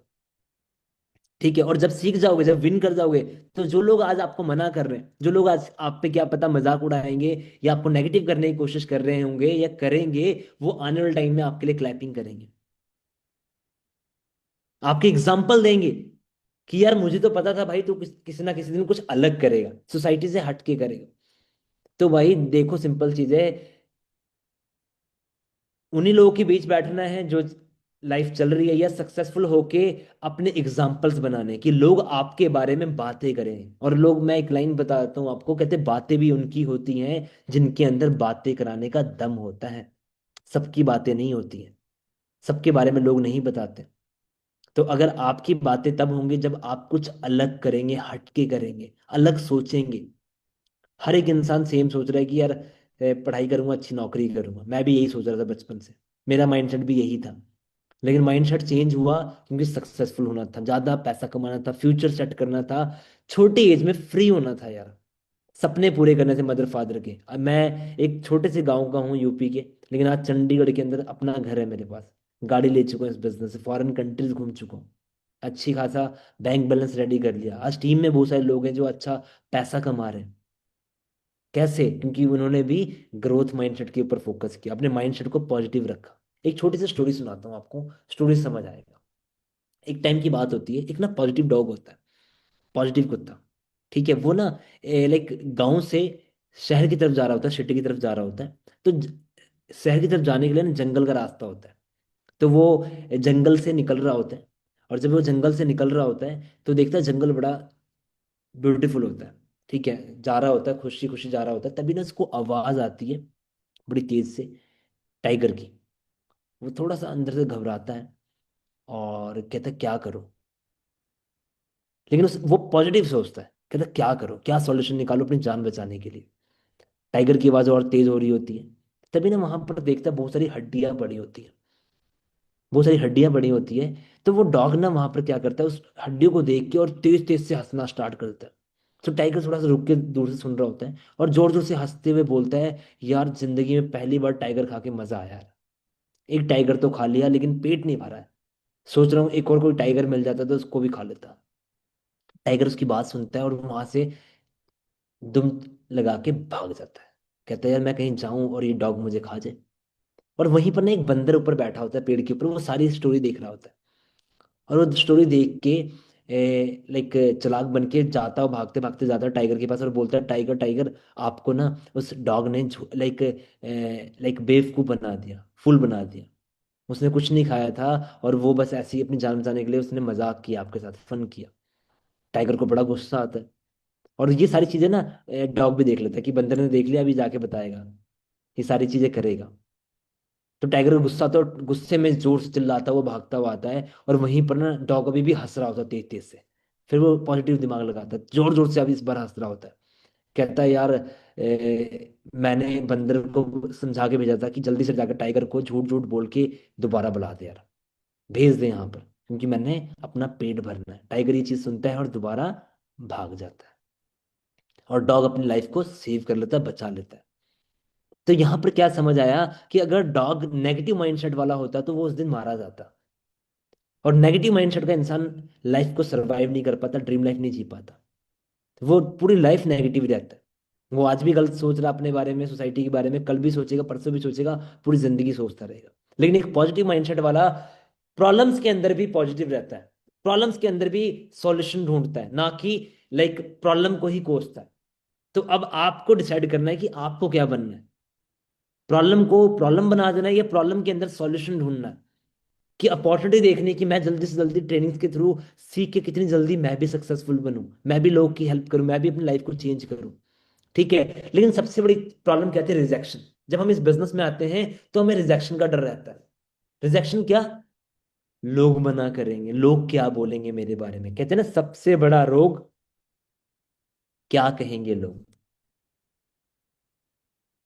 S2: ठीक है? और जब सीख जाओगे, जब विन कर जाओगे, तो जो लोग आज आपको मना कर रहे हैं, जो लोग आज आप पे क्या पता मजाक उड़ाएंगे या आपको नेगेटिव करने की कोशिश कर रहे होंगे या करेंगे, वो आने वाले टाइम में आपके लिए क्लैपिंग करेंगे, आपके एग्जाम्पल देंगे कि यार मुझे तो पता था भाई, तू किसी ना किसी दिन कुछ अलग करेगा, सोसाइटी से हट के करेगा। तो भाई देखो, सिंपल चीज है, उन्हीं लोगों के बीच बैठना है जो लाइफ चल रही है, या सक्सेसफुल होके अपने एग्जाम्पल्स बनाने, कि लोग आपके बारे में बातें करें। और लोग, मैं एक लाइन बताता हूँ आपको, कहते बातें भी उनकी होती हैं जिनके अंदर बातें कराने का दम होता है। सबकी बातें नहीं होती हैं, सबके बारे में लोग नहीं बताते। तो अगर आपकी बातें तब होंगी जब आप कुछ अलग करेंगे, हटके करेंगे, अलग सोचेंगे। हर एक इंसान सेम सोच रहा है कि यार पढ़ाई करूंगा, अच्छी नौकरी करूंगा। मैं भी यही सोच रहा था बचपन से, मेरा माइंडसेट भी यही था। लेकिन माइंडसेट चेंज हुआ क्योंकि सक्सेसफुल होना था, ज्यादा पैसा कमाना था, फ्यूचर सेट करना था, छोटी एज में फ्री होना था यार, सपने पूरे करने थे मदर फादर के। अब मैं एक छोटे से गांव का हूँ, यूपी के, लेकिन आज चंडीगढ़ के अंदर अपना घर है मेरे पास, गाड़ी ले चुका हूँ, इस बिजनेस से फॉरेन कंट्रीज घूम चुका हूँ, अच्छी खासा बैंक बैलेंस रेडी कर लिया। आज टीम में बहुत सारे लोग हैं जो अच्छा पैसा कमा रहे हैं। कैसे? क्योंकि उन्होंने भी ग्रोथ माइंडसेट के ऊपर फोकस किया, अपने माइंडसेट को पॉजिटिव रखा। एक छोटी सी स्टोरी सुनाता हूँ आपको, स्टोरी समझ आएगा। एक टाइम की बात होती है, एक ना पॉजिटिव डॉग होता है, पॉजिटिव कुत्ता। ठीक है? वो ना लाइक गांव से शहर की तरफ जा रहा होता है, सिटी की तरफ जा रहा होता है। तो शहर की तरफ जाने के लिए ना जंगल का रास्ता होता है। तो वो जंगल से निकल रहा होता है, और जब वो जंगल से निकल रहा होता है तो देखता है जंगल बड़ा ब्यूटीफुल होता है। ठीक है? जा रहा होता है, खुशी खुशी जा रहा होता है, तभी ना उसको आवाज आती है बड़ी तेज से, टाइगर की। वो थोड़ा सा अंदर से घबराता है और कहता है क्या करूं, लेकिन वो पॉजिटिव सोचता है, कहता है क्या करो, क्या सॉल्यूशन निकालो अपनी जान बचाने के लिए। टाइगर की आवाज और तेज हो रही होती है। तभी ना वहां पर देखता है बहुत सारी हड्डियां पड़ी होती है, बहुत सारी हड्डियां पड़ी होती है। तो वो डॉग ना वहां पर क्या करता है, उस हड्डियों को देख के और तेज तेज से हंसना स्टार्ट करता है। तो टाइगर थोड़ा सा रुक के दूर से सुन रहा होता है और जोर जोर से हंसते हुए बोलता है, यार जिंदगी में पहली बार टाइगर खा के मजा आया यार। एक टाइगर तो खा लिया लेकिन पेट नहीं भरा है, सोच रहा हूँ एक और कोई टाइगर मिल जाता तो उसको भी खा लेता। टाइगर उसकी बात सुनता है और वहां से दुम लगा के भाग जाता है। कहता है यार मैं कहीं जाऊं और ये डॉग मुझे खा जाए। और वहीं पर ना एक बंदर ऊपर बैठा होता है पेड़ के ऊपर, वो सारी स्टोरी देख रहा होता है। और वो स्टोरी देख के लाइक चालाक बन के जाता, और भागते भागते जाता है टाइगर के पास और बोलता है, टाइगर टाइगर, आपको ना उस डॉग ने लाइक लाइक बेवकूफ बना दिया, फुल बना दिया। उसने कुछ नहीं खाया था और वो बस ऐसे ही अपनी जान बचाने के लिए उसने मजाक किया, आपके साथ फन किया। टाइगर को बड़ा गुस्सा आता है। और ये सारी चीजें ना डॉग भी देख लेता है कि बंदर ने देख लिया, अभी जाके बताएगा, ये सारी चीजें करेगा। तो टाइगर को गुस्सा आता है और गुस्से में जोर से चिल्लाता हुआ भागता हुआ आता है। और वहीं पर ना डॉग अभी भी हंस रहा होता है तेज तेज से। फिर वो पॉजिटिव दिमाग लगाता है, जोर जोर से अभी इस बार हंस रहा होता है। कहता है यार मैंने बंदर को समझा के भेजा था कि जल्दी से जाकर टाइगर को झूठ झूठ बोल के दोबारा बुला दे यार, भेज दे यहाँ पर, क्योंकि मैंने अपना पेट भरना है। टाइगर ये चीज सुनता है और दोबारा भाग जाता है। और डॉग अपनी लाइफ को सेव कर लेता है, बचा लेता है। तो यहाँ पर क्या समझ आया कि अगर डॉग नेगेटिव माइंडसेट वाला होता तो वो उस दिन मारा जाता। और नेगेटिव माइंडसेट का इंसान लाइफ को सरवाइव नहीं कर पाता, ड्रीम लाइफ नहीं जी पाता। वो पूरी लाइफ नेगेटिव रहता है। वो आज भी गलत सोच रहा अपने बारे में, सोसाइटी के बारे में, कल भी सोचेगा, परसों भी सोचेगा, पूरी जिंदगी सोचता रहेगा। लेकिन एक पॉजिटिव माइंडसेट वाला प्रॉब्लम्स के अंदर भी पॉजिटिव रहता है, प्रॉब्लम्स के अंदर भी सॉल्यूशन ढूंढता है, ना कि लाइक प्रॉब्लम को ही कोसता है। तो अब आपको डिसाइड करना है कि आपको क्या बनना है। प्रॉब्लम को प्रॉब्लम बना देना है या प्रॉब्लम के अंदर सॉल्यूशन ढूंढना है, कि अपॉर्चुनिटी देखनी कि मैं जल्दी से जल्दी ट्रेनिंग्स के थ्रू सीख के कितनी जल्दी मैं भी सक्सेसफुल बनूं, मैं भी लोगों की हेल्प करूं, मैं भी अपनी लाइफ को चेंज करूं। ठीक है, लेकिन सबसे बड़ी प्रॉब्लम क्या है, रिजेक्शन। जब हम इस बिजनेस में आते हैं तो हमें रिजेक्शन का डर रहता है। रिजेक्शन क्या, लोग मना करेंगे, लोग क्या बोलेंगे मेरे बारे में, कहते हैं ना सबसे बड़ा रोग, क्या कहेंगे लोग।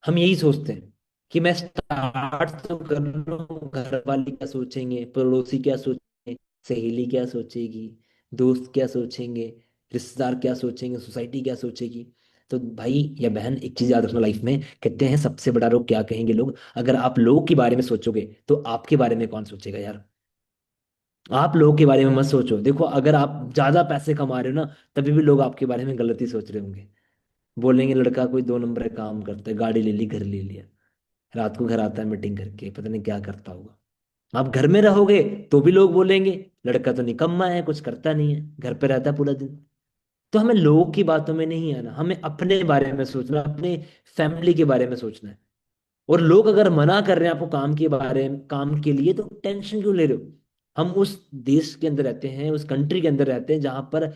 S2: हम यही सोचते हैं कि मैं स्टार्ट तो कर लूं, घर वाले क्या सोचेंगे, पड़ोसी क्या सोचेंगे, सहेली क्या सोचेगी, दोस्त क्या सोचेंगे, रिश्तेदार क्या सोचेंगे, सोसाइटी क्या सोचेगी। तो भाई या बहन एक चीज याद रखना लाइफ में, कहते हैं सबसे बड़ा रोग क्या कहेंगे लोग। अगर आप लोग के बारे में सोचोगे तो आपके बारे में कौन सोचेगा यार। आप लोगों के बारे में मत सोचो। देखो अगर आप ज्यादा पैसे कमा रहे हो ना, तभी भी लोग आपके बारे में गलत ही सोच रहे होंगे। बोलेंगे लड़का कोई दो नंबर का काम करता है, गाड़ी ले ली, घर ले लिया, रात को घर आता है मीटिंग करके, पता नहीं क्या करता होगा। आप घर में रहोगे तो भी लोग बोलेंगे लड़का तो निकम्मा है, कुछ करता नहीं है, घर पे रहता है पूरा दिन। तो हमें लोगों की बातों में नहीं आना, हमें अपने बारे में सोचना, अपने फैमिली के बारे में सोचना है। और लोग अगर मना कर रहे हैं आपको काम के बारे में, काम के लिए, तो टेंशन क्यों ले रहे हो। हम उस देश के अंदर रहते हैं, उस कंट्री के अंदर रहते हैं जहां पर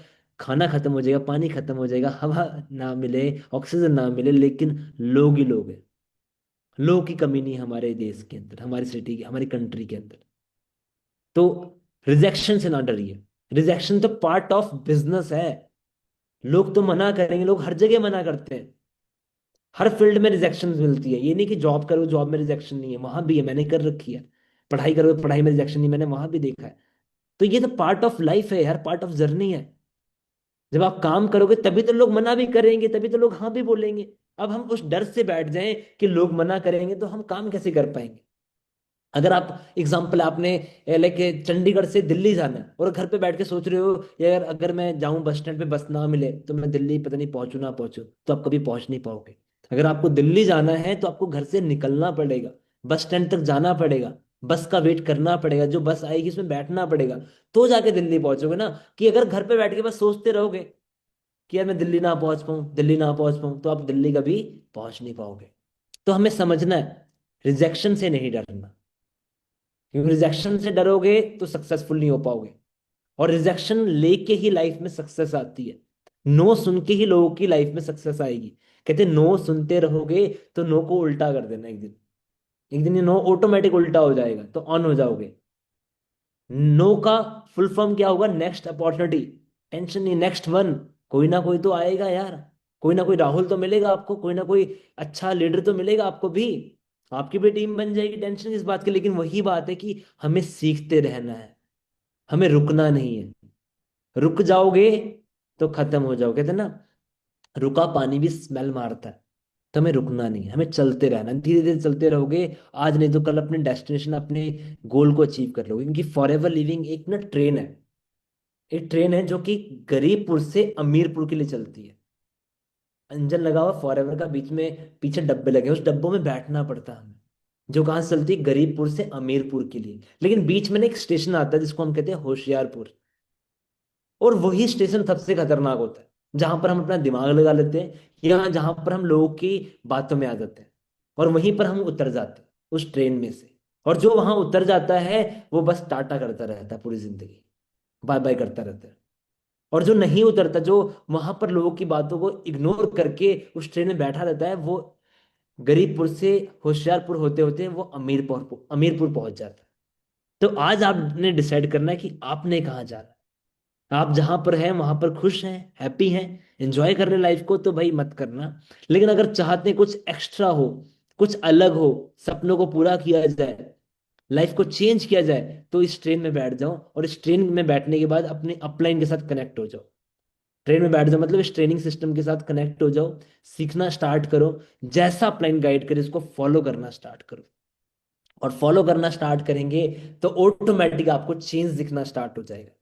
S2: खाना खत्म हो जाएगा, पानी खत्म हो जाएगा, हवा ना मिले, ऑक्सीजन ना मिले, लेकिन लोग ही लोग हैं। लोग की कमी नहीं है हमारे देश के अंदर, हमारी सिटी की, हमारी कंट्री के अंदर। तो रिजेक्शन से ना डरिए। रिजेक्शन तो पार्ट ऑफ बिजनेस है। लोग तो मना करेंगे, लोग हर जगह मना करते हैं। हर फील्ड में रिजेक्शन मिलती है। ये नहीं कि जॉब करो, जॉब में रिजेक्शन नहीं है, वहां भी है, मैंने कर रखी है। पढ़ाई करो, पढ़ाई में रिजेक्शन नहीं, मैंने वहां भी देखा है। तो ये तो पार्ट ऑफ लाइफ है यार, पार्ट ऑफ जर्नी है। जब आप काम करोगे तभी तो लोग मना भी करेंगे, तभी तो लोग हाँ भी बोलेंगे। अब हम उस डर से बैठ जाएं कि लोग मना करेंगे तो हम काम कैसे कर पाएंगे। अगर आप एग्जाम्पल आपने लाइक चंडीगढ़ से दिल्ली जाना है और घर पे बैठ के सोच रहे हो यार अगर मैं जाऊं बस स्टैंड पे बस ना मिले तो मैं दिल्ली पता नहीं पहुंचू ना पहुंचू, तो आप कभी पहुंच नहीं पाओगे। अगर आपको दिल्ली जाना है तो आपको घर से निकलना पड़ेगा, बस स्टैंड तक जाना पड़ेगा, बस का वेट करना पड़ेगा, जो बस आएगी उसमें बैठना पड़ेगा, तो जाके दिल्ली पहुंचोगे ना। कि अगर घर पे बैठ के बस सोचते रहोगे कि यार मैं दिल्ली ना पहुंच पाऊं, दिल्ली ना पहुंच पाऊं, तो आप दिल्ली कभी पहुंच नहीं पाओगे। तो हमें समझना है रिजेक्शन से नहीं डरना, क्योंकि रिजेक्शन से डरोगे तो सक्सेसफुल नहीं हो पाओगे। और रिजेक्शन लेके ही लाइफ में सक्सेस आती है। नो सुन के ही लोगों की लाइफ में सक्सेस आएगी। कहते नो सुनते रहोगे तो नो को उल्टा कर देना एक दिन। एक दिन ये नो ऑटोमेटिक उल्टा हो जाएगा तो ऑन हो जाओगे। नो का फुल फॉर्म क्या होगा? Next opportunity. टेंशन नहीं, नेक्स्ट वन। कोई ना कोई तो आएगा यार। कोई ना कोई राहुल तो मिलेगा आपको, कोई ना कोई अच्छा लीडर तो मिलेगा आपको भी। आपकी भी टीम बन जाएगी, टेंशन किस बात की। लेकिन वही बात है कि हमें सीखते रहना है, हमें रुकना नहीं है। रुक जाओगे तो खत्म हो जाओगे। कहते हैं ना, रुका पानी भी स्मेल मारता है। तो हमें रुकना नहीं है, हमें चलते रहना, धीरे धीरे चलते रहोगे। आज नहीं तो कल अपने डेस्टिनेशन, अपने गोल को अचीव कर लोगे। क्योंकि फॉरएवर लिविंग एक ना ट्रेन है। एक ट्रेन है जो कि गरीबपुर से अमीरपुर के लिए चलती है। इंजन लगा हुआ फॉरएवर का, बीच में पीछे डब्बे लगे हैं, उस डब्बों में बैठना पड़ता है हमें। जो कहाँ से चलती है? गरीबपुर से अमीरपुर के लिए। लेकिन बीच में ना एक स्टेशन आता है जिसको हम कहते हैं होशियारपुर। और वही स्टेशन सबसे खतरनाक होता है, जहां पर हम अपना दिमाग लगा लेते हैं, या जहां पर हम लोगों की बातों में आ जाते हैं। और वहीं पर हम उतर जाते हैं उस ट्रेन में से। और जो वहां उतर जाता है वो बस टाटा करता रहता है पूरी जिंदगी, बाय बाय करता रहता है। और जो नहीं उतरता, जो वहां पर लोगों की बातों को इग्नोर करके उस ट्रेन में बैठा रहता है, वो गरीबपुर से होशियारपुर होते होते वो अमीरपुर अमीरपुर पहुंच जाता है। तो आज आपने डिसाइड करना है कि आपने कहाँ जाना है। आप जहां पर हैं वहां पर खुश हैं, हैप्पी हैं, एंजॉय कर रहे हैं लाइफ को, तो भाई मत करना। लेकिन अगर चाहते हैं कुछ एक्स्ट्रा हो, कुछ अलग हो, सपनों को पूरा किया जाए, लाइफ को चेंज किया जाए, तो इस ट्रेन में बैठ जाओ। और इस ट्रेन में बैठने के बाद अपने अपलाइन के साथ कनेक्ट हो जाओ। ट्रेन में बैठ जाओ मतलब इस ट्रेनिंग सिस्टम के साथ कनेक्ट हो जाओ। सीखना स्टार्ट करो। जैसा अपलाइन गाइड करे उसको फॉलो करना स्टार्ट करो। और फॉलो करना स्टार्ट करेंगे तो ऑटोमेटिक आपको चेंज दिखना स्टार्ट हो जाएगा।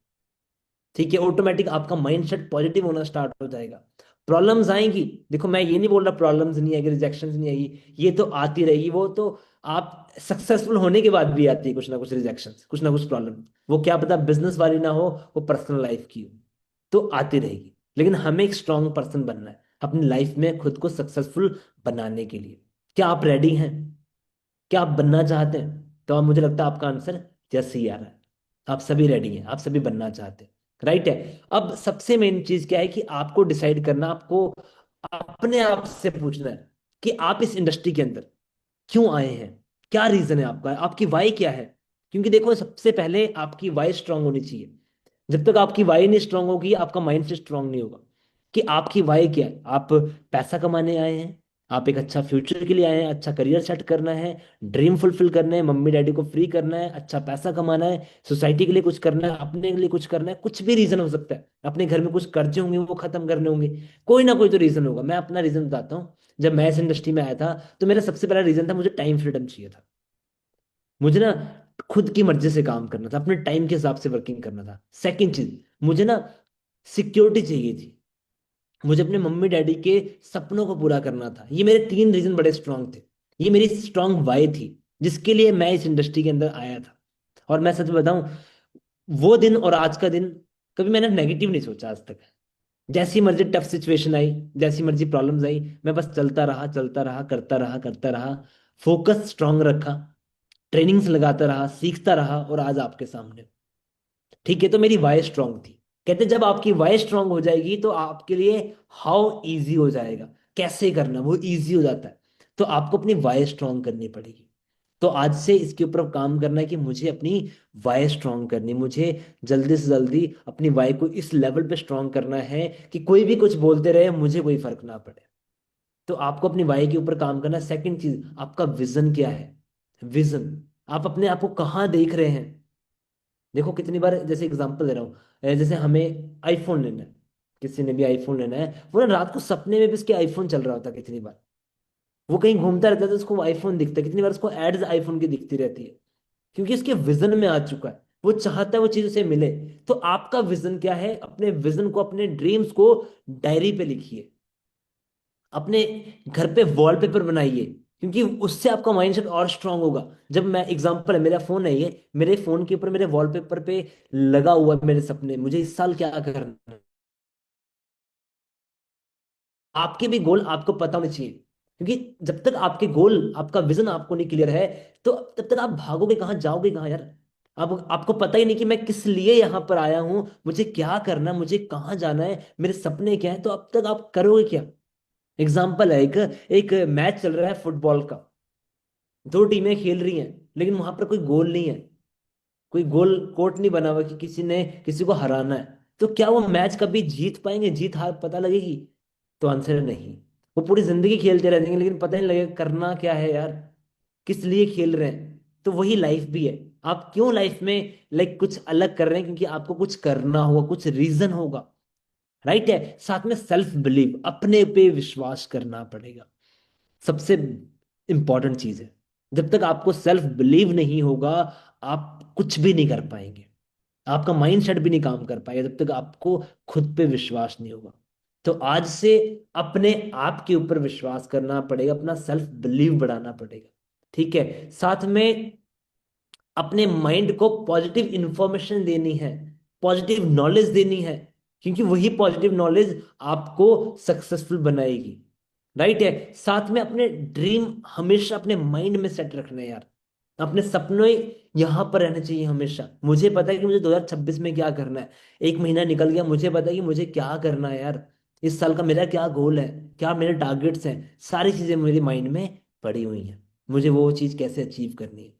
S2: ठीक है, ऑटोमेटिक आपका माइंडसेट पॉजिटिव होना स्टार्ट हो जाएगा। प्रॉब्लम्स आएंगी, देखो मैं ये नहीं बोल रहा प्रॉब्लम्स नहीं आएगी, रिजेक्शंस नहीं आएगी, ये तो आती रहेगी। वो तो आप सक्सेसफुल होने के बाद भी आती है, कुछ ना कुछ रिजेक्शंस, कुछ ना कुछ प्रॉब्लम। वो क्या पता बिजनेस वाली ना हो, वो पर्सनल लाइफ की हो, तो आती रहेगी। लेकिन हमें एक स्ट्रांग पर्सन बनना है अपनी लाइफ में, खुद को सक्सेसफुल बनाने के लिए। क्या आप रेडी हैं? क्या आप बनना चाहते हैं? तो अब मुझे लगता है आपका आंसर यस ही आ रहा है। आप सभी रेडी हैं, आप सभी बनना चाहते हैं। राइट है। अब सबसे मेन चीज क्या है कि आपको डिसाइड करना, आपको अपने आप से पूछना है कि आप इस इंडस्ट्री के अंदर क्यों आए हैं। क्या रीजन है आपका, आपकी वाई क्या है। क्योंकि देखो सबसे पहले आपकी वाई स्ट्रांग होनी चाहिए। जब तक आपकी वाई नहीं स्ट्रांग होगी, आपका माइंड से स्ट्रांग नहीं होगा। कि आपकी वाई क्या है। आप पैसा कमाने आए हैं, आप एक अच्छा फ्यूचर के लिए आए हैं, अच्छा करियर सेट करना है, ड्रीम फुलफिल करना है, मम्मी डैडी को फ्री करना है, अच्छा पैसा कमाना है, सोसाइटी के लिए कुछ करना है, अपने के लिए कुछ करना है। कुछ भी रीजन हो सकता है, अपने घर में कुछ कर्जे होंगे वो खत्म करने होंगे। कोई ना कोई तो रीजन होगा। मैं अपना रीजन बताता हूँ। जब मैं इस इंडस्ट्री में आया था तो मेरा सबसे पहला रीजन था, मुझे टाइम फ्रीडम चाहिए था। मुझे ना खुद की मर्जी से काम करना था, अपने टाइम के हिसाब से वर्किंग करना था। सेकंड चीज, मुझे ना सिक्योरिटी चाहिए थी। मुझे अपने मम्मी डैडी के सपनों को पूरा करना था। ये मेरे तीन रीजन बड़े स्ट्रांग थे। ये मेरी स्ट्रांग वाई थी जिसके लिए मैं इस इंडस्ट्री के अंदर आया था। और मैं सच बताऊं, वो दिन और आज का दिन कभी मैंने नेगेटिव नहीं सोचा आज तक। जैसी मर्जी टफ सिचुएशन आई, जैसी मर्जी प्रॉब्लम्स आई, मैं बस चलता रहा, करता रहा। फोकस स्ट्रांग रखा, ट्रेनिंग्स लगाता रहा, सीखता रहा, और आज आपके सामने। ठीक है, तो मेरी वाई स्ट्रांग थी। कहते जब आपकी वाई स्ट्रांग हो जाएगी तो आपके लिए हाउ इजी हो जाएगा, कैसे करना वो इजी हो जाता है। तो आपको अपनी वाई स्ट्रांग करनी पड़ेगी। तो आज से इसके ऊपर काम करना है कि मुझे अपनी वाई स्ट्रांग करनी, मुझे जल्दी से जल्दी अपनी वाई को इस लेवल पे स्ट्रांग करना है कि कोई भी कुछ बोलते रहे, मुझे कोई फर्क ना पड़े। तो आपको अपनी वाई के ऊपर काम करना है। सेकंड चीज, आपका विजन क्या है। विजन, आप अपने आप को कहाँ देख रहे हैं। देखो कितनी बार, जैसे एग्जांपल दे रहा हूँ, जैसे हमें आईफोन लेना है, किसी ने भी आईफोन लेना है, वो ना रात को सपने में भी उसके आईफोन चल रहा होता है। कितनी बार वो कहीं घूमता रहता है तो उसको आईफोन दिखता है, कितनी बार उसको एड्स आईफोन की दिखती रहती है। क्योंकि उसके विजन में आ चुका है, वो चाहता है वो चीज उसे मिले। तो आपका विजन क्या है, अपने विजन को, अपने ड्रीम्स को डायरी पे लिखिए, अपने घर पे वॉलपेपर बनाइए। क्योंकि उससे आपका माइंडसेट और स्ट्रांग होगा। जब मैं एग्जांपल है, मेरा फोन है ये, मेरे फोन के ऊपर मेरे वॉलपेपर पे लगा हुआ है मेरे सपने, मुझे इस साल क्या करना है। आपके भी गोल आपको पता होने चाहिए। क्योंकि जब तक आपके गोल, आपका विजन आपको नहीं क्लियर है, तो तब तक आप भागोगे कहाँ, जाओगे कहाँ यार। अब आपको पता ही नहीं कि मैं किस लिए यहाँ पर आया हूँ, मुझे क्या करना है, मुझे कहाँ जाना है, मेरे सपने क्या है, तो अब तक आप करोगे क्या। एग्जाम्पल है, एक एक मैच चल रहा है फुटबॉल का, दो टीमें खेल रही हैं, लेकिन वहां पर कोई गोल नहीं है, कोई गोल कोर्ट नहीं बना हुआ कि किसी ने किसी को हराना है। तो क्या वो मैच कभी जीत पाएंगे, जीत हार पता लगेगी? तो आंसर है नहीं। वो पूरी जिंदगी खेलते रह जाएंगे लेकिन पता नहीं लगेगा करना क्या है यार, किस लिए खेल रहे हैं। तो वही लाइफ भी है। आप क्यों लाइफ में कुछ अलग कर रहे हैं? क्योंकि आपको कुछ करना होगा, कुछ रीजन होगा। राइट है। साथ में सेल्फ बिलीव, अपने पे विश्वास करना पड़ेगा, सबसे इंपॉर्टेंट चीज है। जब तक आपको सेल्फ बिलीव नहीं होगा, आप कुछ भी नहीं कर पाएंगे, आपका माइंड सेट भी नहीं काम कर पाएगा जब तक आपको खुद पे विश्वास नहीं होगा। तो आज से अपने आप के ऊपर विश्वास करना पड़ेगा, अपना सेल्फ बिलीव बढ़ाना पड़ेगा। ठीक है। साथ में अपने माइंड को पॉजिटिव इंफॉर्मेशन देनी है, पॉजिटिव नॉलेज देनी है, क्योंकि वही पॉजिटिव नॉलेज आपको सक्सेसफुल बनाएगी। राइट है। साथ में अपने ड्रीम हमेशा अपने माइंड में सेट रखने हैं यार, अपने सपने यहां पर रहने चाहिए हमेशा। मुझे पता है कि मुझे 2026 में क्या करना है, एक महीना निकल गया, मुझे पता है कि मुझे क्या करना है यार, इस साल का मेरा क्या गोल है, क्या मेरे टारगेट्स हैं, सारी चीजें मेरे माइंड में पड़ी हुई हैं, मुझे वो चीज कैसे अचीव करनी है।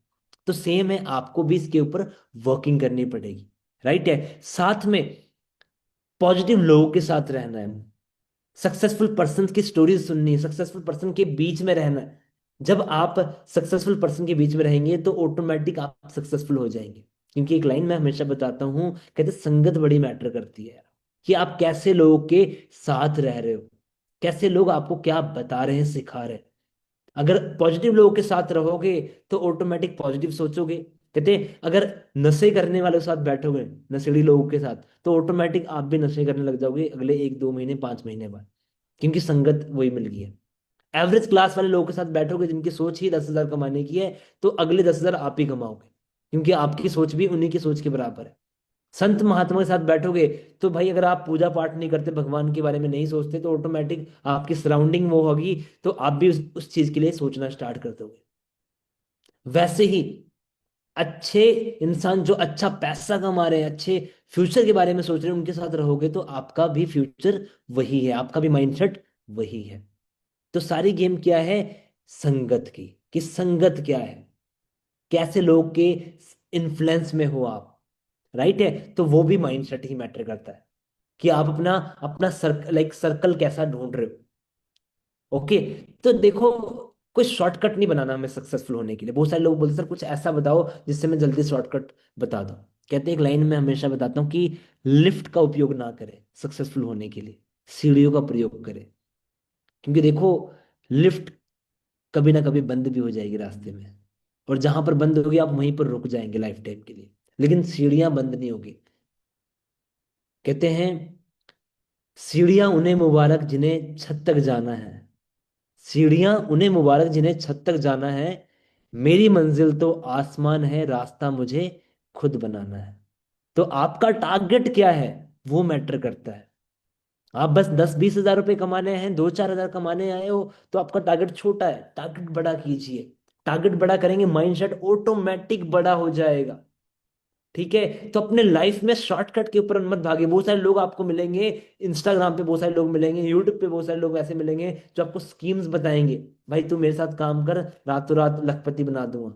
S2: तो सेम है, आपको भी इसके ऊपर वर्किंग करनी पड़ेगी। राइट है। साथ में पॉजिटिव लोगों के साथ रहना है, सक्सेसफुल पर्सन की स्टोरीज सुननी है, सक्सेसफुल पर्सन के बीच में रहना है। जब आप सक्सेसफुल पर्सन के बीच में रहेंगे तो ऑटोमेटिक आप सक्सेसफुल हो जाएंगे। क्योंकि एक लाइन मैं हमेशा बताता हूँ, कहते संगत बड़ी मैटर करती है, कि आप कैसे लोगों के साथ रह रहे हो, कैसे लोग आपको क्या बता रहे हैं, सिखा रहे हैं। अगर पॉजिटिव लोगों के साथ रहोगे तो ऑटोमेटिक पॉजिटिव सोचोगे। कहते अगर नशे करने वालों के साथ बैठोगे, नशेड़ी लोगों के साथ, तो ऑटोमेटिक आप भी नशे करने लग जाओगे अगले 1-2 महीने 5 महीने बाद, क्योंकि संगत वही मिल गई है। एवरेज क्लास वाले लोगों के साथ बैठोगे जिनकी सोच ही 10,000 कमाने की है, तो अगले 10,000 आप ही कमाओगे, क्योंकि आपकी सोच भी उन्हीं की सोच के बराबर है। संत महात्मा के साथ बैठोगे तो भाई, अगर आप पूजा पाठ नहीं करते, भगवान के बारे में नहीं सोचते, तो ऑटोमेटिक आपकी सराउंडिंग वो होगी, तो आप भी उस चीज के लिए सोचना स्टार्ट कर दोगे। वैसे ही अच्छे इंसान जो अच्छा पैसा कमा रहे हैं, अच्छे फ्यूचर के बारे में सोच रहे हैं, उनके साथ रहोगे तो आपका भी फ्यूचर वही है, आपका भी माइंडसेट वही है। तो सारी गेम क्या है? संगत की, कि संगत क्या है, कैसे लोग के इन्फ्लुएंस में हो आप। राइट है। तो वो भी माइंडसेट ही मैटर करता है, कि आप अपना अपना सर्कल कैसा ढूंढ रहे हो। ओके। तो देखो, कोई शॉर्टकट नहीं बनाना हमें सक्सेसफुल होने के लिए। बहुत सारे लोग बोलते सर कुछ ऐसा बताओ जिससे मैं जल्दी शॉर्टकट बता दूं। कहते हैं, एक लाइन में हमेशा बताता हूँ कि लिफ्ट का उपयोग ना करें सक्सेसफुल होने के लिए, सीढ़ियों का प्रयोग करें। क्योंकि देखो, लिफ्ट कभी ना कभी बंद भी हो जाएगी रास्ते में, और जहां पर बंद होगी आप वहीं पर रुक जाएंगे लाइफ टाइम के लिए, लेकिन सीढ़ियां बंद नहीं होगी। कहते हैं, सीढ़ियां उन्हें मुबारक जिन्हें छत तक जाना है, सीढ़ियां उन्हें मुबारक जिन्हें छत तक जाना है, मेरी मंजिल तो आसमान है, रास्ता मुझे खुद बनाना है। तो आपका टारगेट क्या है, वो मैटर करता है। आप बस 10-20 हज़ार रुपए कमाने हैं, 2-4 हज़ार कमाने आए हो, तो आपका टारगेट छोटा है, टारगेट बड़ा कीजिए। टारगेट बड़ा करेंगे, माइंडसेट ऑटोमेटिक बड़ा हो जाएगा। ठीक है। तो अपने लाइफ में शॉर्टकट के ऊपर मत भागे। बहुत सारे लोग आपको मिलेंगे, इंस्टाग्राम पे बहुत सारे लोग मिलेंगे, यूट्यूब पे बहुत सारे लोग ऐसे मिलेंगे जो आपको स्कीम्स बताएंगे, भाई तू मेरे साथ काम कर, रातों रात लखपति बना दूंगा।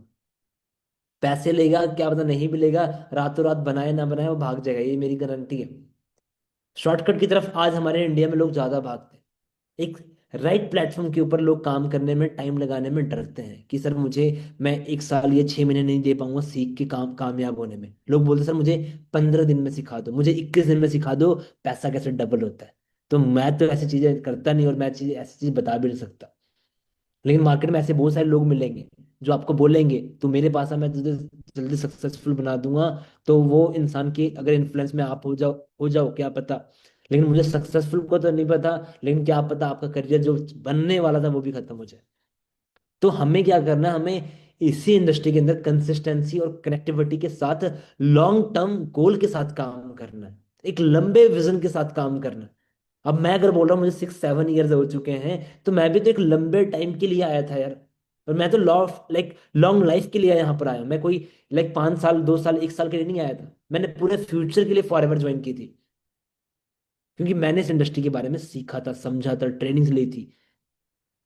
S2: पैसे लेगा, क्या पता नहीं भी लेगा, रातों रात बनाए ना बनाए वो भाग जाएगा, ये मेरी गारंटी है। शॉर्टकट की तरफ आज हमारे इंडिया में लोग ज्यादा भागते हैं। एक राइट प्लेटफॉर्म के ऊपर लोग काम करने में, टाइम लगाने में डरते हैं कि सर मुझे, मैं 1 साल या 6 महीने नहीं दे पाऊंगा सीख के काम कामयाब होने में। लोग बोलते सर मुझे 15 दिन में सिखा दो, मुझे 21 दिन में सिखा दो, पैसा कैसे डबल होता है। तो मैं तो ऐसी चीजें करता नहीं, और मैं ऐसी चीज बता भी नहीं सकता। लेकिन मार्केट में ऐसे बहुत सारे लोग मिलेंगे जो आपको बोलेंगे तू मेरे पास आ, मैं तुझे जल्दी सक्सेसफुल बना दूंगा। तो वो इंसान की अगर इन्फ्लुएंस में आप हो जाओ क्या पता। लेकिन मुझे सक्सेसफुल को तो नहीं पता, लेकिन क्या पता आपका करियर जो बनने वाला था वो भी खत्म हो जाए। तो हमें क्या करना है, हमें इसी इंडस्ट्री के अंदर कंसिस्टेंसी और कनेक्टिविटी के साथ, लॉन्ग टर्म गोल के साथ काम करना है, एक लंबे विजन के साथ काम करना है। अब मैं अगर बोल रहा हूँ मुझे 6-7 ईयर्स हो चुके हैं, तो मैं भी तो एक लंबे टाइम के लिए आया था यार। और मैं तो लॉन्ग लाइफ के लिए यहाँ पर आया हूँ। मैं कोई 5 साल 2 साल 1 साल के लिए नहीं आया था, मैंने पूरे फ्यूचर के लिए फॉरएवर ज्वाइन की थी। क्योंकि मैंने इस इंडस्ट्री के बारे में सीखा था, समझा था, ट्रेनिंग्स ली थी।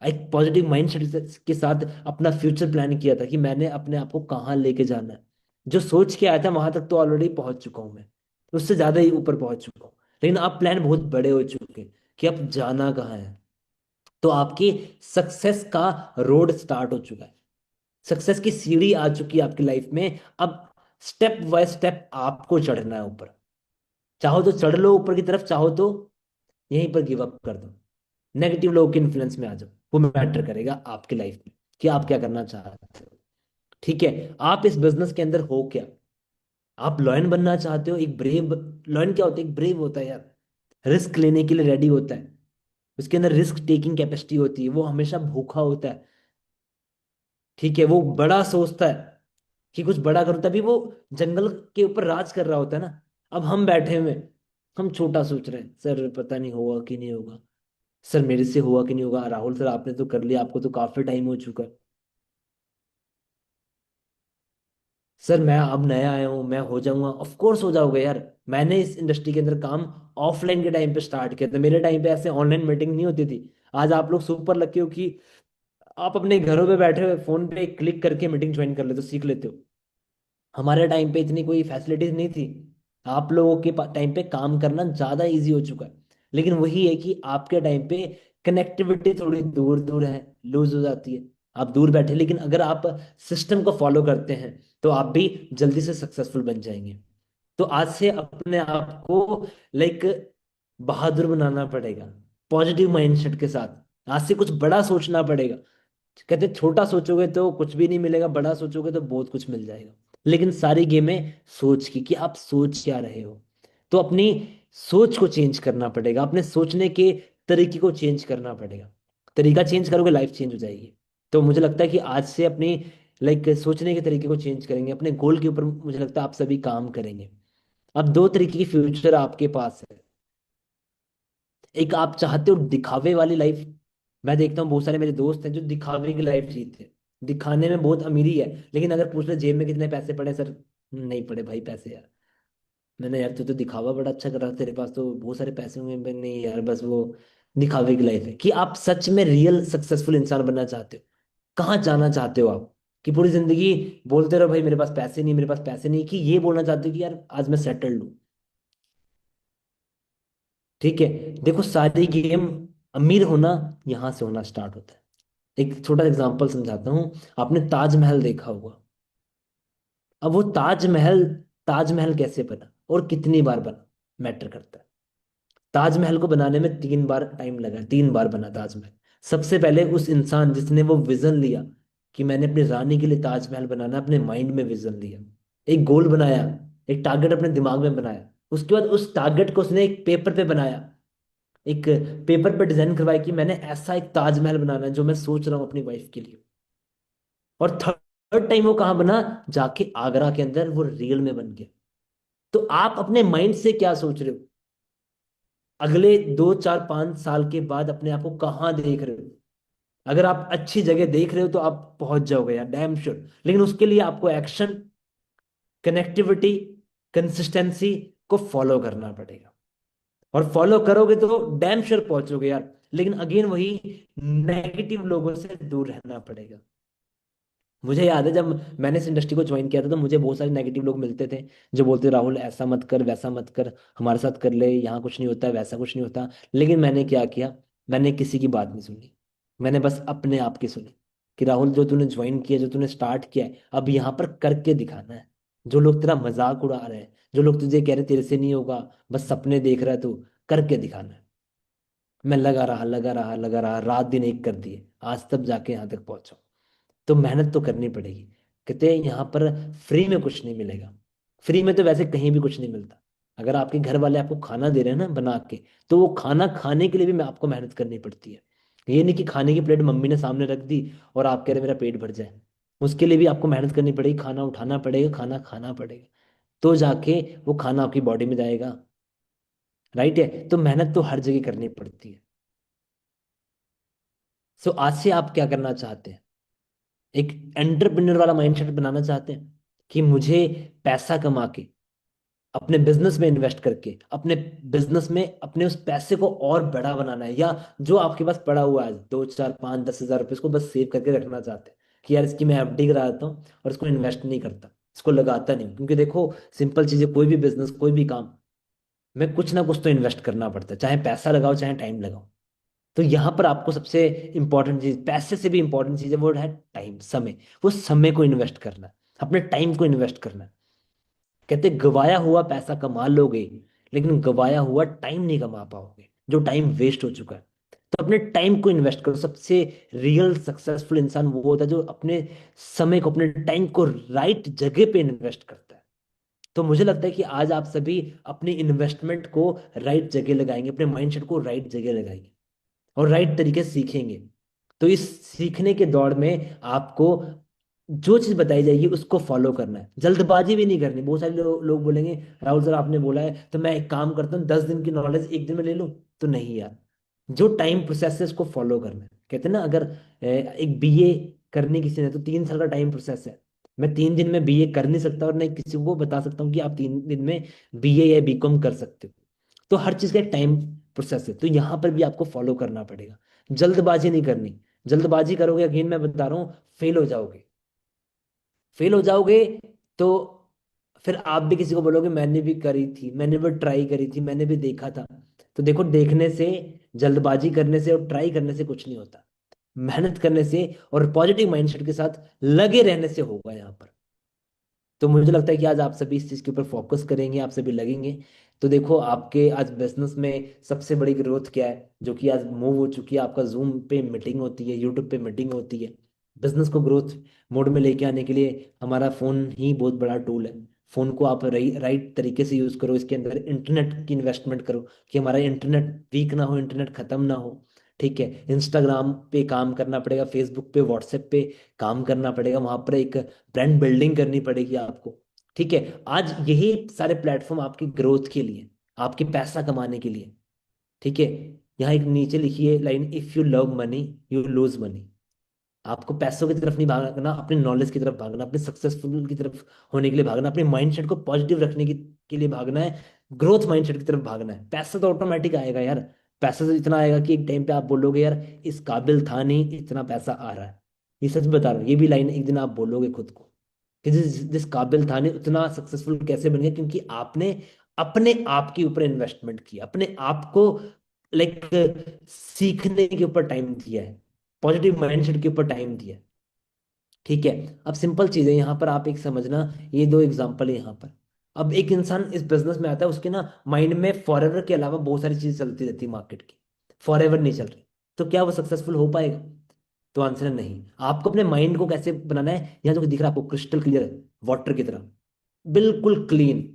S2: एक पॉजिटिव माइंडसेट के साथ अपना फ्यूचर प्लान किया था कि मैंने अपने आप को कहाँ लेके जाना है। जो सोच के आया था वहां तक तो ऑलरेडी पहुंच चुका हूं मैं, उससे ज्यादा ही ऊपर पहुंच चुका हूँ। लेकिन अब प्लान बहुत बड़े हो चुके हैं कि अब जाना कहाँ है। तो आपकी सक्सेस का रोड स्टार्ट हो चुका है, सक्सेस की सीढ़ी आ चुकी है आपकी लाइफ में। अब स्टेप बाय स्टेप आपको चढ़ना है ऊपर। चाहो तो चढ़ लो ऊपर की तरफ, चाहो तो यहीं पर गिव अप कर दो, नेगेटिव लोगों के इन्फ्लुएंस में आ जाओ। वो मैटर करेगा आपकी लाइफ में कि आप क्या करना चाहते हो। ठीक है, आप इस बिजनेस के अंदर हो क्या? आप लॉयन बनना चाहते हो, एक ब्रेव। लॉयन क्या होता है? एक ब्रेव होता है यार, रिस्क लेने के लिए रेडी होता है, उसके अंदर रिस्क टेकिंग कैपेसिटी होती है, वो हमेशा भूखा होता है। ठीक है, वो बड़ा सोचता है कि कुछ बड़ा करूं, तभी वो जंगल के ऊपर राज कर रहा होता है ना। अब हम बैठे हुए हैं, हम छोटा सोच रहे हैं, सर पता नहीं होगा कि नहीं होगा, सर मेरे से हुआ कि नहीं होगा, राहुल सर आपने तो कर लिया, आपको तो काफी टाइम हो चुका है। सर मैं अब नया आया हूँ, मैं हो जाऊंगा। ऑफ कोर्स हो जाओगे यार, मैंने इस इंडस्ट्री के अंदर काम ऑफलाइन के टाइम पे स्टार्ट किया था, मेरे टाइम पे ऐसे ऑनलाइन मीटिंग नहीं होती थी। आज आप लोग सुपर लकी हो कि आप अपने घरों पे बैठे हुए फोन पे क्लिक करके मीटिंग ज्वाइन कर लेते हो, सीख लेते हो। हमारे टाइम पे इतनी कोई फैसिलिटीज नहीं थी। आप लोगों के टाइम पे काम करना ज्यादा इजी हो चुका है। लेकिन वही है कि आपके टाइम पे कनेक्टिविटी थोड़ी दूर दूर है, लूज हो जाती है। आप दूर बैठे, लेकिन अगर आप सिस्टम को फॉलो करते हैं तो आप भी जल्दी से सक्सेसफुल बन जाएंगे। तो आज से अपने आप को लाइक बहादुर बनाना पड़ेगा, पॉजिटिव माइंडसेट के साथ। आज से कुछ बड़ा सोचना पड़ेगा। कहते छोटा सोचोगे तो कुछ भी नहीं मिलेगा, बड़ा सोचोगे तो बहुत कुछ मिल जाएगा। लेकिन सारी गेमें सोच की, कि आप सोच क्या रहे हो। तो अपनी सोच को चेंज करना पड़ेगा, अपने सोचने के तरीके को चेंज करना पड़ेगा। तरीका चेंज करोगे, लाइफ चेंज हो जाएगी। तो मुझे लगता है कि आज से अपनी लाइक सोचने के तरीके को चेंज करेंगे, अपने गोल के ऊपर मुझे लगता है आप सभी काम करेंगे। अब दो तरीके की फ्यूचर आपके पास है। एक, आप चाहते हो दिखावे वाली लाइफ। मैं देखता हूँ बहुत सारे मेरे दोस्त हैं जो दिखावे की लाइफ जीते हैं, दिखाने में बहुत अमीरी है, लेकिन अगर पूछ ले जेब में कितने पैसे पड़े सर, नहीं पड़े भाई पैसे यार। मैंने यार तू तो दिखावा बड़ा अच्छा कर रहा था, तेरे पास तो बहुत सारे पैसे होंगे। नहीं यार, बस वो दिखावे की लाइफ है। कि आप सच में रियल सक्सेसफुल इंसान बनना चाहते हो, कहाँ जाना चाहते हो आप? कि पूरी जिंदगी बोलते रहो भाई मेरे पास पैसे नहीं, मेरे पास पैसे नहीं, कि ये बोलना चाहते हो कि यार आज मैं सेटल्ड हूँ। ठीक है, देखो सारी गेम, अमीर होना यहाँ से होना स्टार्ट होता है। एक छोटा एग्जांपल समझाता हूँ। आपने ताजमहल देखा होगा। अब वो ताजमहल, ताजमहल कैसे बना और कितनी बार बना, मैटर करता है। ताजमहल को बनाने में 3 बार टाइम लगा, 3 बार बना ताजमहल। सबसे पहले उस इंसान जिसने वो विजन लिया कि मैंने अपनी रानी के लिए ताजमहल बनाना, अपने माइंड में विजन लिया, एक गोल बनाया, एक टारगेट अपने दिमाग में बनाया। उसके बाद उस टारगेट को उसने एक पेपर पे बनाया, एक पेपर पे डिजाइन करवाया कि मैंने ऐसा एक ताजमहल बनाना है जो मैं सोच रहा हूँ अपनी वाइफ के लिए। और थर्ड टाइम वो कहाँ बना? जाके आगरा के अंदर वो रियल में बन गया। तो आप अपने माइंड से क्या सोच रहे हो? अगले 2 4 5 साल के बाद अपने आप को कहाँ देख रहे हो? अगर आप अच्छी जगह देख रहे हो तो आप पहुंच जाओगे यार, डैम श्योर। लेकिन उसके लिए आपको एक्शन, कनेक्टिविटी, कंसिस्टेंसी को फॉलो करना पड़ेगा। और फॉलो करोगे तो डैम श्योर पहुंचोगे यार। लेकिन अगेन वही, नेगेटिव लोगों से दूर रहना पड़ेगा। मुझे याद है जब मैंने इस इंडस्ट्री को ज्वाइन किया था तो मुझे बहुत सारे नेगेटिव लोग मिलते थे, जो बोलते राहुल ऐसा मत कर, वैसा मत कर, हमारे साथ कर ले, यहाँ कुछ नहीं होता, वैसा कुछ नहीं होता। लेकिन मैंने क्या किया? मैंने किसी की बात नहीं सुनी, मैंने बस अपने आप की सुनी। कि राहुल जो तूने ज्वाइन किया, जो तूने स्टार्ट किया है, अब यहाँ पर करके दिखाना है। जो लोग तेरा मजाक उड़ा रहे हैं, जो लोग तुझे कह रहे तेरे से नहीं होगा, बस सपने देख रहा है तू, करके दिखाना है। मैं लगा रहा लगा रहा लगा रहा, रात दिन एक कर दिए, आज तब जाके यहाँ तक पहुंचा। तो मेहनत तो करनी पड़ेगी। कहते हैं यहाँ पर फ्री में कुछ नहीं मिलेगा। फ्री में तो वैसे कहीं भी कुछ नहीं मिलता। अगर आपके घर वाले आपको खाना दे रहे हैं ना बना के, तो वो खाना खाने के लिए भी मैं आपको मेहनत करनी पड़ती है। ये नहीं कि खाने की प्लेट मम्मी ने सामने रख दी और आप कह रहे मेरा पेट भर जाए। उसके लिए भी आपको मेहनत करनी पड़ेगी, खाना उठाना पड़ेगा, खाना खाना पड़ेगा, तो जाके वो खाना आपकी बॉडी में जाएगा। राइट है, तो मेहनत तो हर जगह करनी पड़ती है। सो आज से आप क्या करना चाहते हैं? एक एंटरप्रेन्योर वाला माइंडसेट बनाना चाहते हैं कि मुझे पैसा कमा के अपने बिजनेस में इन्वेस्ट करके अपने बिजनेस में अपने उस पैसे को और बड़ा बनाना है, या जो आपके पास पड़ा हुआ है 2 4 5 10 हज़ार रुपये, इसको बस सेव करके रखना चाहते हैं कि यार इसकी मैं एफडी करा देता हूँ और इसको इन्वेस्ट नहीं करता, इसको लगाता नहीं हूँ। क्योंकि देखो सिंपल चीज़ है, कोई भी बिजनेस कोई भी काम में कुछ ना कुछ तो इन्वेस्ट करना पड़ता है, चाहे पैसा लगाओ चाहे टाइम लगाओ। तो यहाँ पर आपको सबसे इंपॉर्टेंट चीज, पैसे से भी इंपॉर्टेंट चीज है, वो है टाइम, समय। वो समय को इन्वेस्ट करना है, अपने टाइम को इन्वेस्ट करना है। कहते गवाया हुआ पैसा कमा लोगे, लेकिन गवाया हुआ टाइम नहीं कमा पाओगे, जो टाइम वेस्ट हो चुका है। तो अपने टाइम को इन्वेस्ट करो। सबसे रियल सक्सेसफुल इंसान वो होता है जो अपने समय को, अपने टाइम को राइट जगह पे इन्वेस्ट करता है। तो मुझे लगता है कि आज आप सभी अपनी इन्वेस्टमेंट को राइट जगह लगाएंगे, अपने माइंडसेट को राइट जगह लगाएंगे और राइट तरीके से सीखेंगे। तो इस सीखने के दौर में आपको जो चीज बताई जाएगी उसको फॉलो करना है, जल्दबाजी भी नहीं करनी। बहुत सारे लोग बोलेंगे राहुल सर आपने बोला है तो मैं एक काम करता हूँ 10 दिन की नॉलेज एक दिन में ले लूँ। तो नहीं यार, जो टाइम प्रोसेस है उसको फॉलो करना है। कहते हैं ना, अगर एक बीए करनी किसी ने तो 3 साल का टाइम प्रोसेस है। मैं 3 दिन में बीए कर नहीं सकता और नहीं किसी को बता सकता हूँ कि आप 3 दिन में बीए या बीकॉम कर सकते हो। तो हर चीज का एक टाइम प्रोसेस है, तो यहाँ पर भी आपको फॉलो करना पड़ेगा। जल्दबाजी नहीं करनी। जल्दबाजी करोगे, अगेन मैं बता रहा हूँ, फेल हो जाओगे। फेल हो जाओगे तो फिर आप भी किसी को बोलोगे मैंने भी करी थी, मैंने भी ट्राई करी थी, मैंने भी देखा था। तो देखो, देखने से, जल्दबाजी करने से और ट्राई करने से कुछ नहीं होता। मेहनत करने से और पॉजिटिव माइंडसेट के साथ लगे रहने से होगा यहाँ पर। तो मुझे लगता है कि आज आप सभी इस चीज़ के ऊपर फोकस करेंगे, आप सभी लगेंगे। तो देखो, आपके आज बिजनेस में सबसे बड़ी ग्रोथ क्या है, जो कि आज मूव हो चुकी है। आपका जूम पे मीटिंग होती है, यूट्यूब पे मीटिंग होती है। बिजनेस को ग्रोथ मोड में लेके आने के लिए हमारा फ़ोन ही बहुत बड़ा टूल है। फ़ोन को आप राइट तरीके से यूज़ करो, इसके अंदर इंटरनेट की इन्वेस्टमेंट करो कि हमारा इंटरनेट वीक ना हो, इंटरनेट ख़त्म ना हो। ठीक है, इंस्टाग्राम पे काम करना पड़ेगा, फेसबुक पे, व्हाट्सएप पे काम करना पड़ेगा, वहां पर एक ब्रांड बिल्डिंग करनी पड़ेगी आपको। ठीक है, आज यही सारे प्लेटफॉर्म आपकी ग्रोथ के लिए, आपके पैसा कमाने के लिए। ठीक है, यहाँ एक नीचे लिखी है line, if you love money you lose money. आपको पैसों की तरफ नहीं भागना, अपने नॉलेज की तरफ भागना, अपने सक्सेसफुल की तरफ होने के लिए भागना, अपने माइंडसेट को पॉजिटिव रखने के लिए भागना है। ग्रोथ माइंडसेट की तरफ भागना है। पैसा तो ऑटोमेटिक आएगा यार। पैसा तो इतना आएगा कि एक टाइम पे आप बोलोगे यार इस काबिल था नहीं, इतना पैसा आ रहा है। ये सच बता रहा हूँ, ये भी लाइन एक दिन आप बोलोगे खुद को कि जिस काबिल था नहीं उतना सक्सेसफुल कैसे बन गया, क्योंकि आपने अपने आप के ऊपर इन्वेस्टमेंट किया, अपने आप को लाइक सीखने के ऊपर टाइम दिया है, पॉजिटिव माइंडसेट के ऊपर टाइम दिया है। ठीक है, अब सिंपल चीज है यहाँ पर, आप एक समझना, ये दो एग्जांपल है यहाँ पर। अब एक इंसान इस बिजनेस में आता है, उसके ना माइंड में फॉरएवर के अलावा बहुत सारी चीजें चलती रहती है मार्केट की, फॉरएवर नहीं चल रही। तो क्या वो सक्सेसफुल हो पाएगा? तो आंसर है नहीं। आपको अपने माइंड को कैसे बनाना है, यहाँ जो दिख रहा है आपको क्रिस्टल क्लियर, वाटर की तरह, बिल्कुल क्लीन,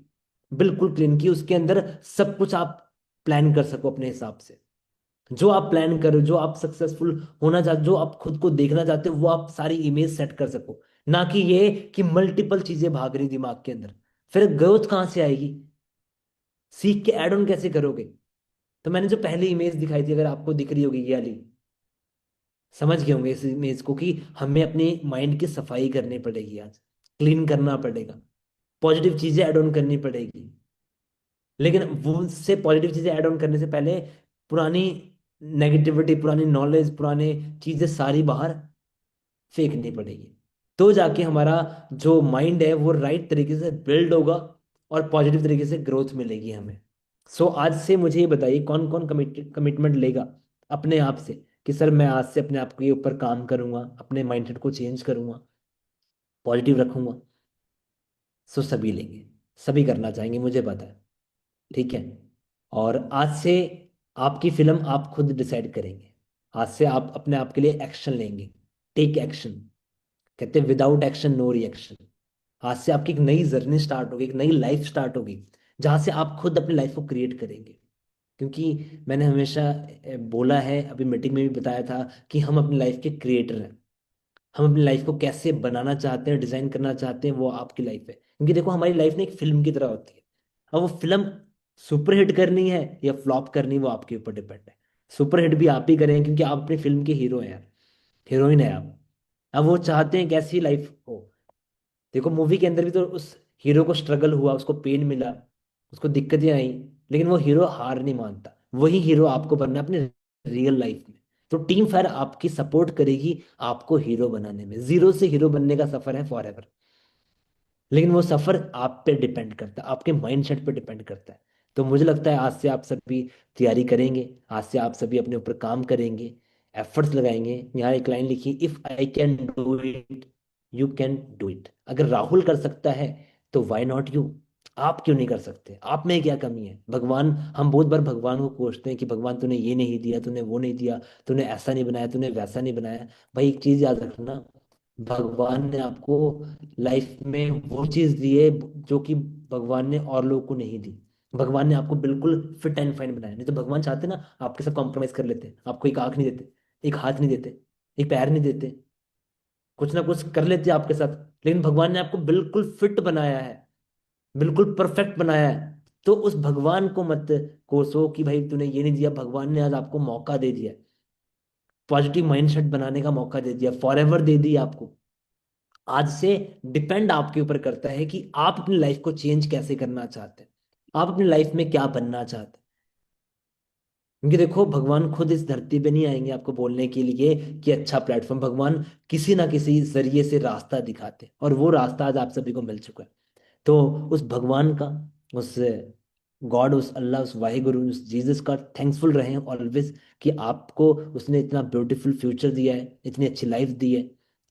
S2: बिल्कुल क्लीन, कि उसके अंदर सब कुछ आप प्लान कर सको अपने हिसाब से। जो आप प्लान करो, जो आप सक्सेसफुल होना चाहते, जो आप खुद को देखना चाहते हो, वो आप सारी इमेज सेट कर सको। ना कि ये कि मल्टीपल चीजें भाग रही दिमाग के अंदर। फिर ग्रोथ कहाँ से आएगी? सीख के ऐड ऑन कैसे करोगे? तो मैंने जो पहली इमेज दिखाई थी, अगर आपको दिख रही होगी ये वाली, समझ गए होंगे इस इमेज को, कि हमें अपने माइंड की सफाई करनी पड़ेगी आज, क्लीन करना पड़ेगा, पॉजिटिव चीजें ऐड ऑन करनी पड़ेगी। लेकिन वो से पॉजिटिव चीजें ऐड ऑन करने से पहले पुरानी नेगेटिविटी, पुरानी नॉलेज, पुराने चीजें सारी बाहर फेंकनी पड़ेगी। तो जाके हमारा जो माइंड है वो राइट तरीके से बिल्ड होगा और पॉजिटिव तरीके से ग्रोथ मिलेगी हमें। सो आज से मुझे ये बताइए, कौन कौन कमिटमेंट लेगा अपने आप से कि सर मैं आज से अपने आप के ऊपर काम करूंगा, अपने माइंडसेट को चेंज करूंगा, पॉजिटिव रखूंगा? सो सभी लेंगे, सभी करना चाहेंगे, मुझे पता है। ठीक है, और आज से आपकी फिल्म आप खुद डिसाइड करेंगे। आज से आप अपने आप के लिए एक्शन लेंगे। Take action. कहते हैं विदाउट एक्शन नो रिएक्शन। आज से आपकी एक नई जर्नी स्टार्ट होगी, एक नई लाइफ स्टार्ट होगी, जहां से आप खुद अपनी लाइफ को क्रिएट करेंगे। क्योंकि मैंने हमेशा बोला है, अभी मीटिंग में भी बताया था, कि हम अपनी लाइफ के क्रिएटर हैं। हम अपनी लाइफ को कैसे बनाना चाहते हैं, डिजाइन करना चाहते हैं, वो आपकी लाइफ है। क्योंकि देखो, हमारी लाइफ ना एक फिल्म की तरह होती है। अब वो फिल्म सुपरहिट करनी है या फ्लॉप करनी, वो आपके ऊपर डिपेंड है। सुपरहिट भी आप ही करें, क्योंकि आप अपनी फिल्म के हीरो हैं यार, हीरोइन है आप। अब वो चाहते हैं कैसी लाइफ हो। देखो, मूवी के अंदर भी तो उस हीरो को स्ट्रगल हुआ, उसको पेन मिला, उसको दिक्कतें आई, लेकिन वो हीरो हार नहीं मानता। वही हीरो आपको बनना है अपने रियल लाइफ में। तो टीम फायर आपकी सपोर्ट करेगी आपको हीरो बनाने में। जीरो से हीरो बनने का सफर है फॉर एवर, लेकिन वो सफर आप पे डिपेंड करता है, आपके माइंडसेट पे डिपेंड करता है। तो मुझे लगता है आज से आप सभी तैयारी करेंगे, आज से आप सभी अपने ऊपर काम करेंगे, एफर्ट्स लगाएंगे। यहाँ एक लाइन लिखी, if I can do it you can do it. अगर राहुल कर सकता है तो वाई नॉट यू। आप क्यों नहीं कर सकते? आप में क्या कमी है? भगवान, हम बहुत बार भगवान को कोसते हैं कि भगवान तूने ये नहीं दिया, तूने वो नहीं दिया, तूने ऐसा नहीं बनाया, तूने वैसा नहीं बनाया। भाई एक चीज याद रखना, भगवान ने आपको लाइफ में वो चीज दी है जो कि भगवान ने और लोगों को नहीं दी। भगवान ने आपको बिल्कुल फिट एंड फाइन बनाया। नहीं तो भगवान चाहते ना आपके साथ कॉम्प्रोमाइज कर लेते, आपको एक आंख नहीं देते, एक हाथ नहीं देते, एक पैर नहीं देते, कुछ ना कुछ कर लेते आपके साथ। लेकिन भगवान ने आपको बिल्कुल फिट बनाया है, बिल्कुल परफेक्ट बनाया है। तो उस भगवान को मत कोसो कि भाई तूने ये नहीं दिया। भगवान ने आज आपको मौका दे दिया, पॉजिटिव माइंडसेट बनाने का मौका दे दिया, फॉर एवर दे दी आपको। आज से डिपेंड आपके ऊपर करता है कि आप अपनी लाइफ को चेंज कैसे करना चाहते हैं, आप अपनी लाइफ में क्या बनना चाहते हैं। क्योंकि देखो, भगवान खुद इस धरती पे नहीं आएंगे आपको बोलने के लिए कि अच्छा प्लेटफॉर्म। भगवान किसी ना किसी जरिए से रास्ता दिखाते हैं, और वो रास्ता आज आप सभी को मिल चुका है। तो उस भगवान का, उस गॉड, उस अल्लाह, उस वाहिगुरु, उस जीसस का थैंकफुल रहें ऑलवेज कि आपको उसने इतना ब्यूटीफुल फ्यूचर दिया है, इतनी अच्छी लाइफ दी है,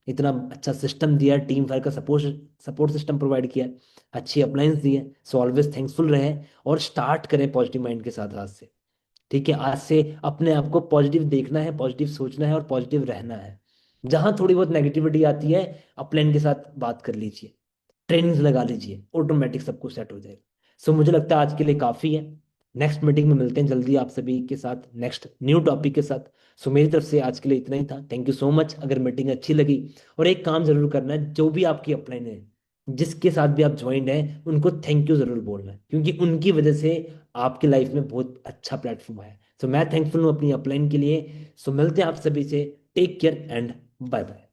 S2: इतना अच्छा सिस्टम दिया है, टीम फायर का सपोर्ट सपोर्ट सिस्टम प्रोवाइड किया है, अच्छी अप्लायंस दी है। सो ऑलवेज थैंकफुल रहें और स्टार्ट करें पॉजिटिव माइंड के साथ आज से। ठीक है, आज से अपने आप को पॉजिटिव देखना है, पॉजिटिव सोचना है और पॉजिटिव रहना है। जहां थोड़ी बहुत नेगेटिविटी आती है, अपलाइन के साथ बात कर लीजिए, ट्रेनिंग्स लगा लीजिए, ऑटोमेटिक सब कुछ सेट हो जाएगा। सो मुझे लगता है आज के लिए काफ़ी है। नेक्स्ट मीटिंग में मिलते हैं जल्दी आप सभी के साथ नेक्स्ट न्यू टॉपिक के साथ। सो मेरी तरफ से आज के लिए इतना ही था। Thank you so much. अगर मीटिंग अच्छी लगी, और एक काम जरूर करना है, जो भी आपकी अपलाइन है, जिसके साथ भी आप ज्वाइंड हैं, उनको थैंक यू जरूर बोलना है, क्योंकि उनकी वजह से आपकी लाइफ में बहुत अच्छा प्लेटफॉर्म आया। सो मैं थैंकफुल हूँ अपनी अपलाइन के लिए। सो मिलते हैं आप सभी से। Take care and bye bye.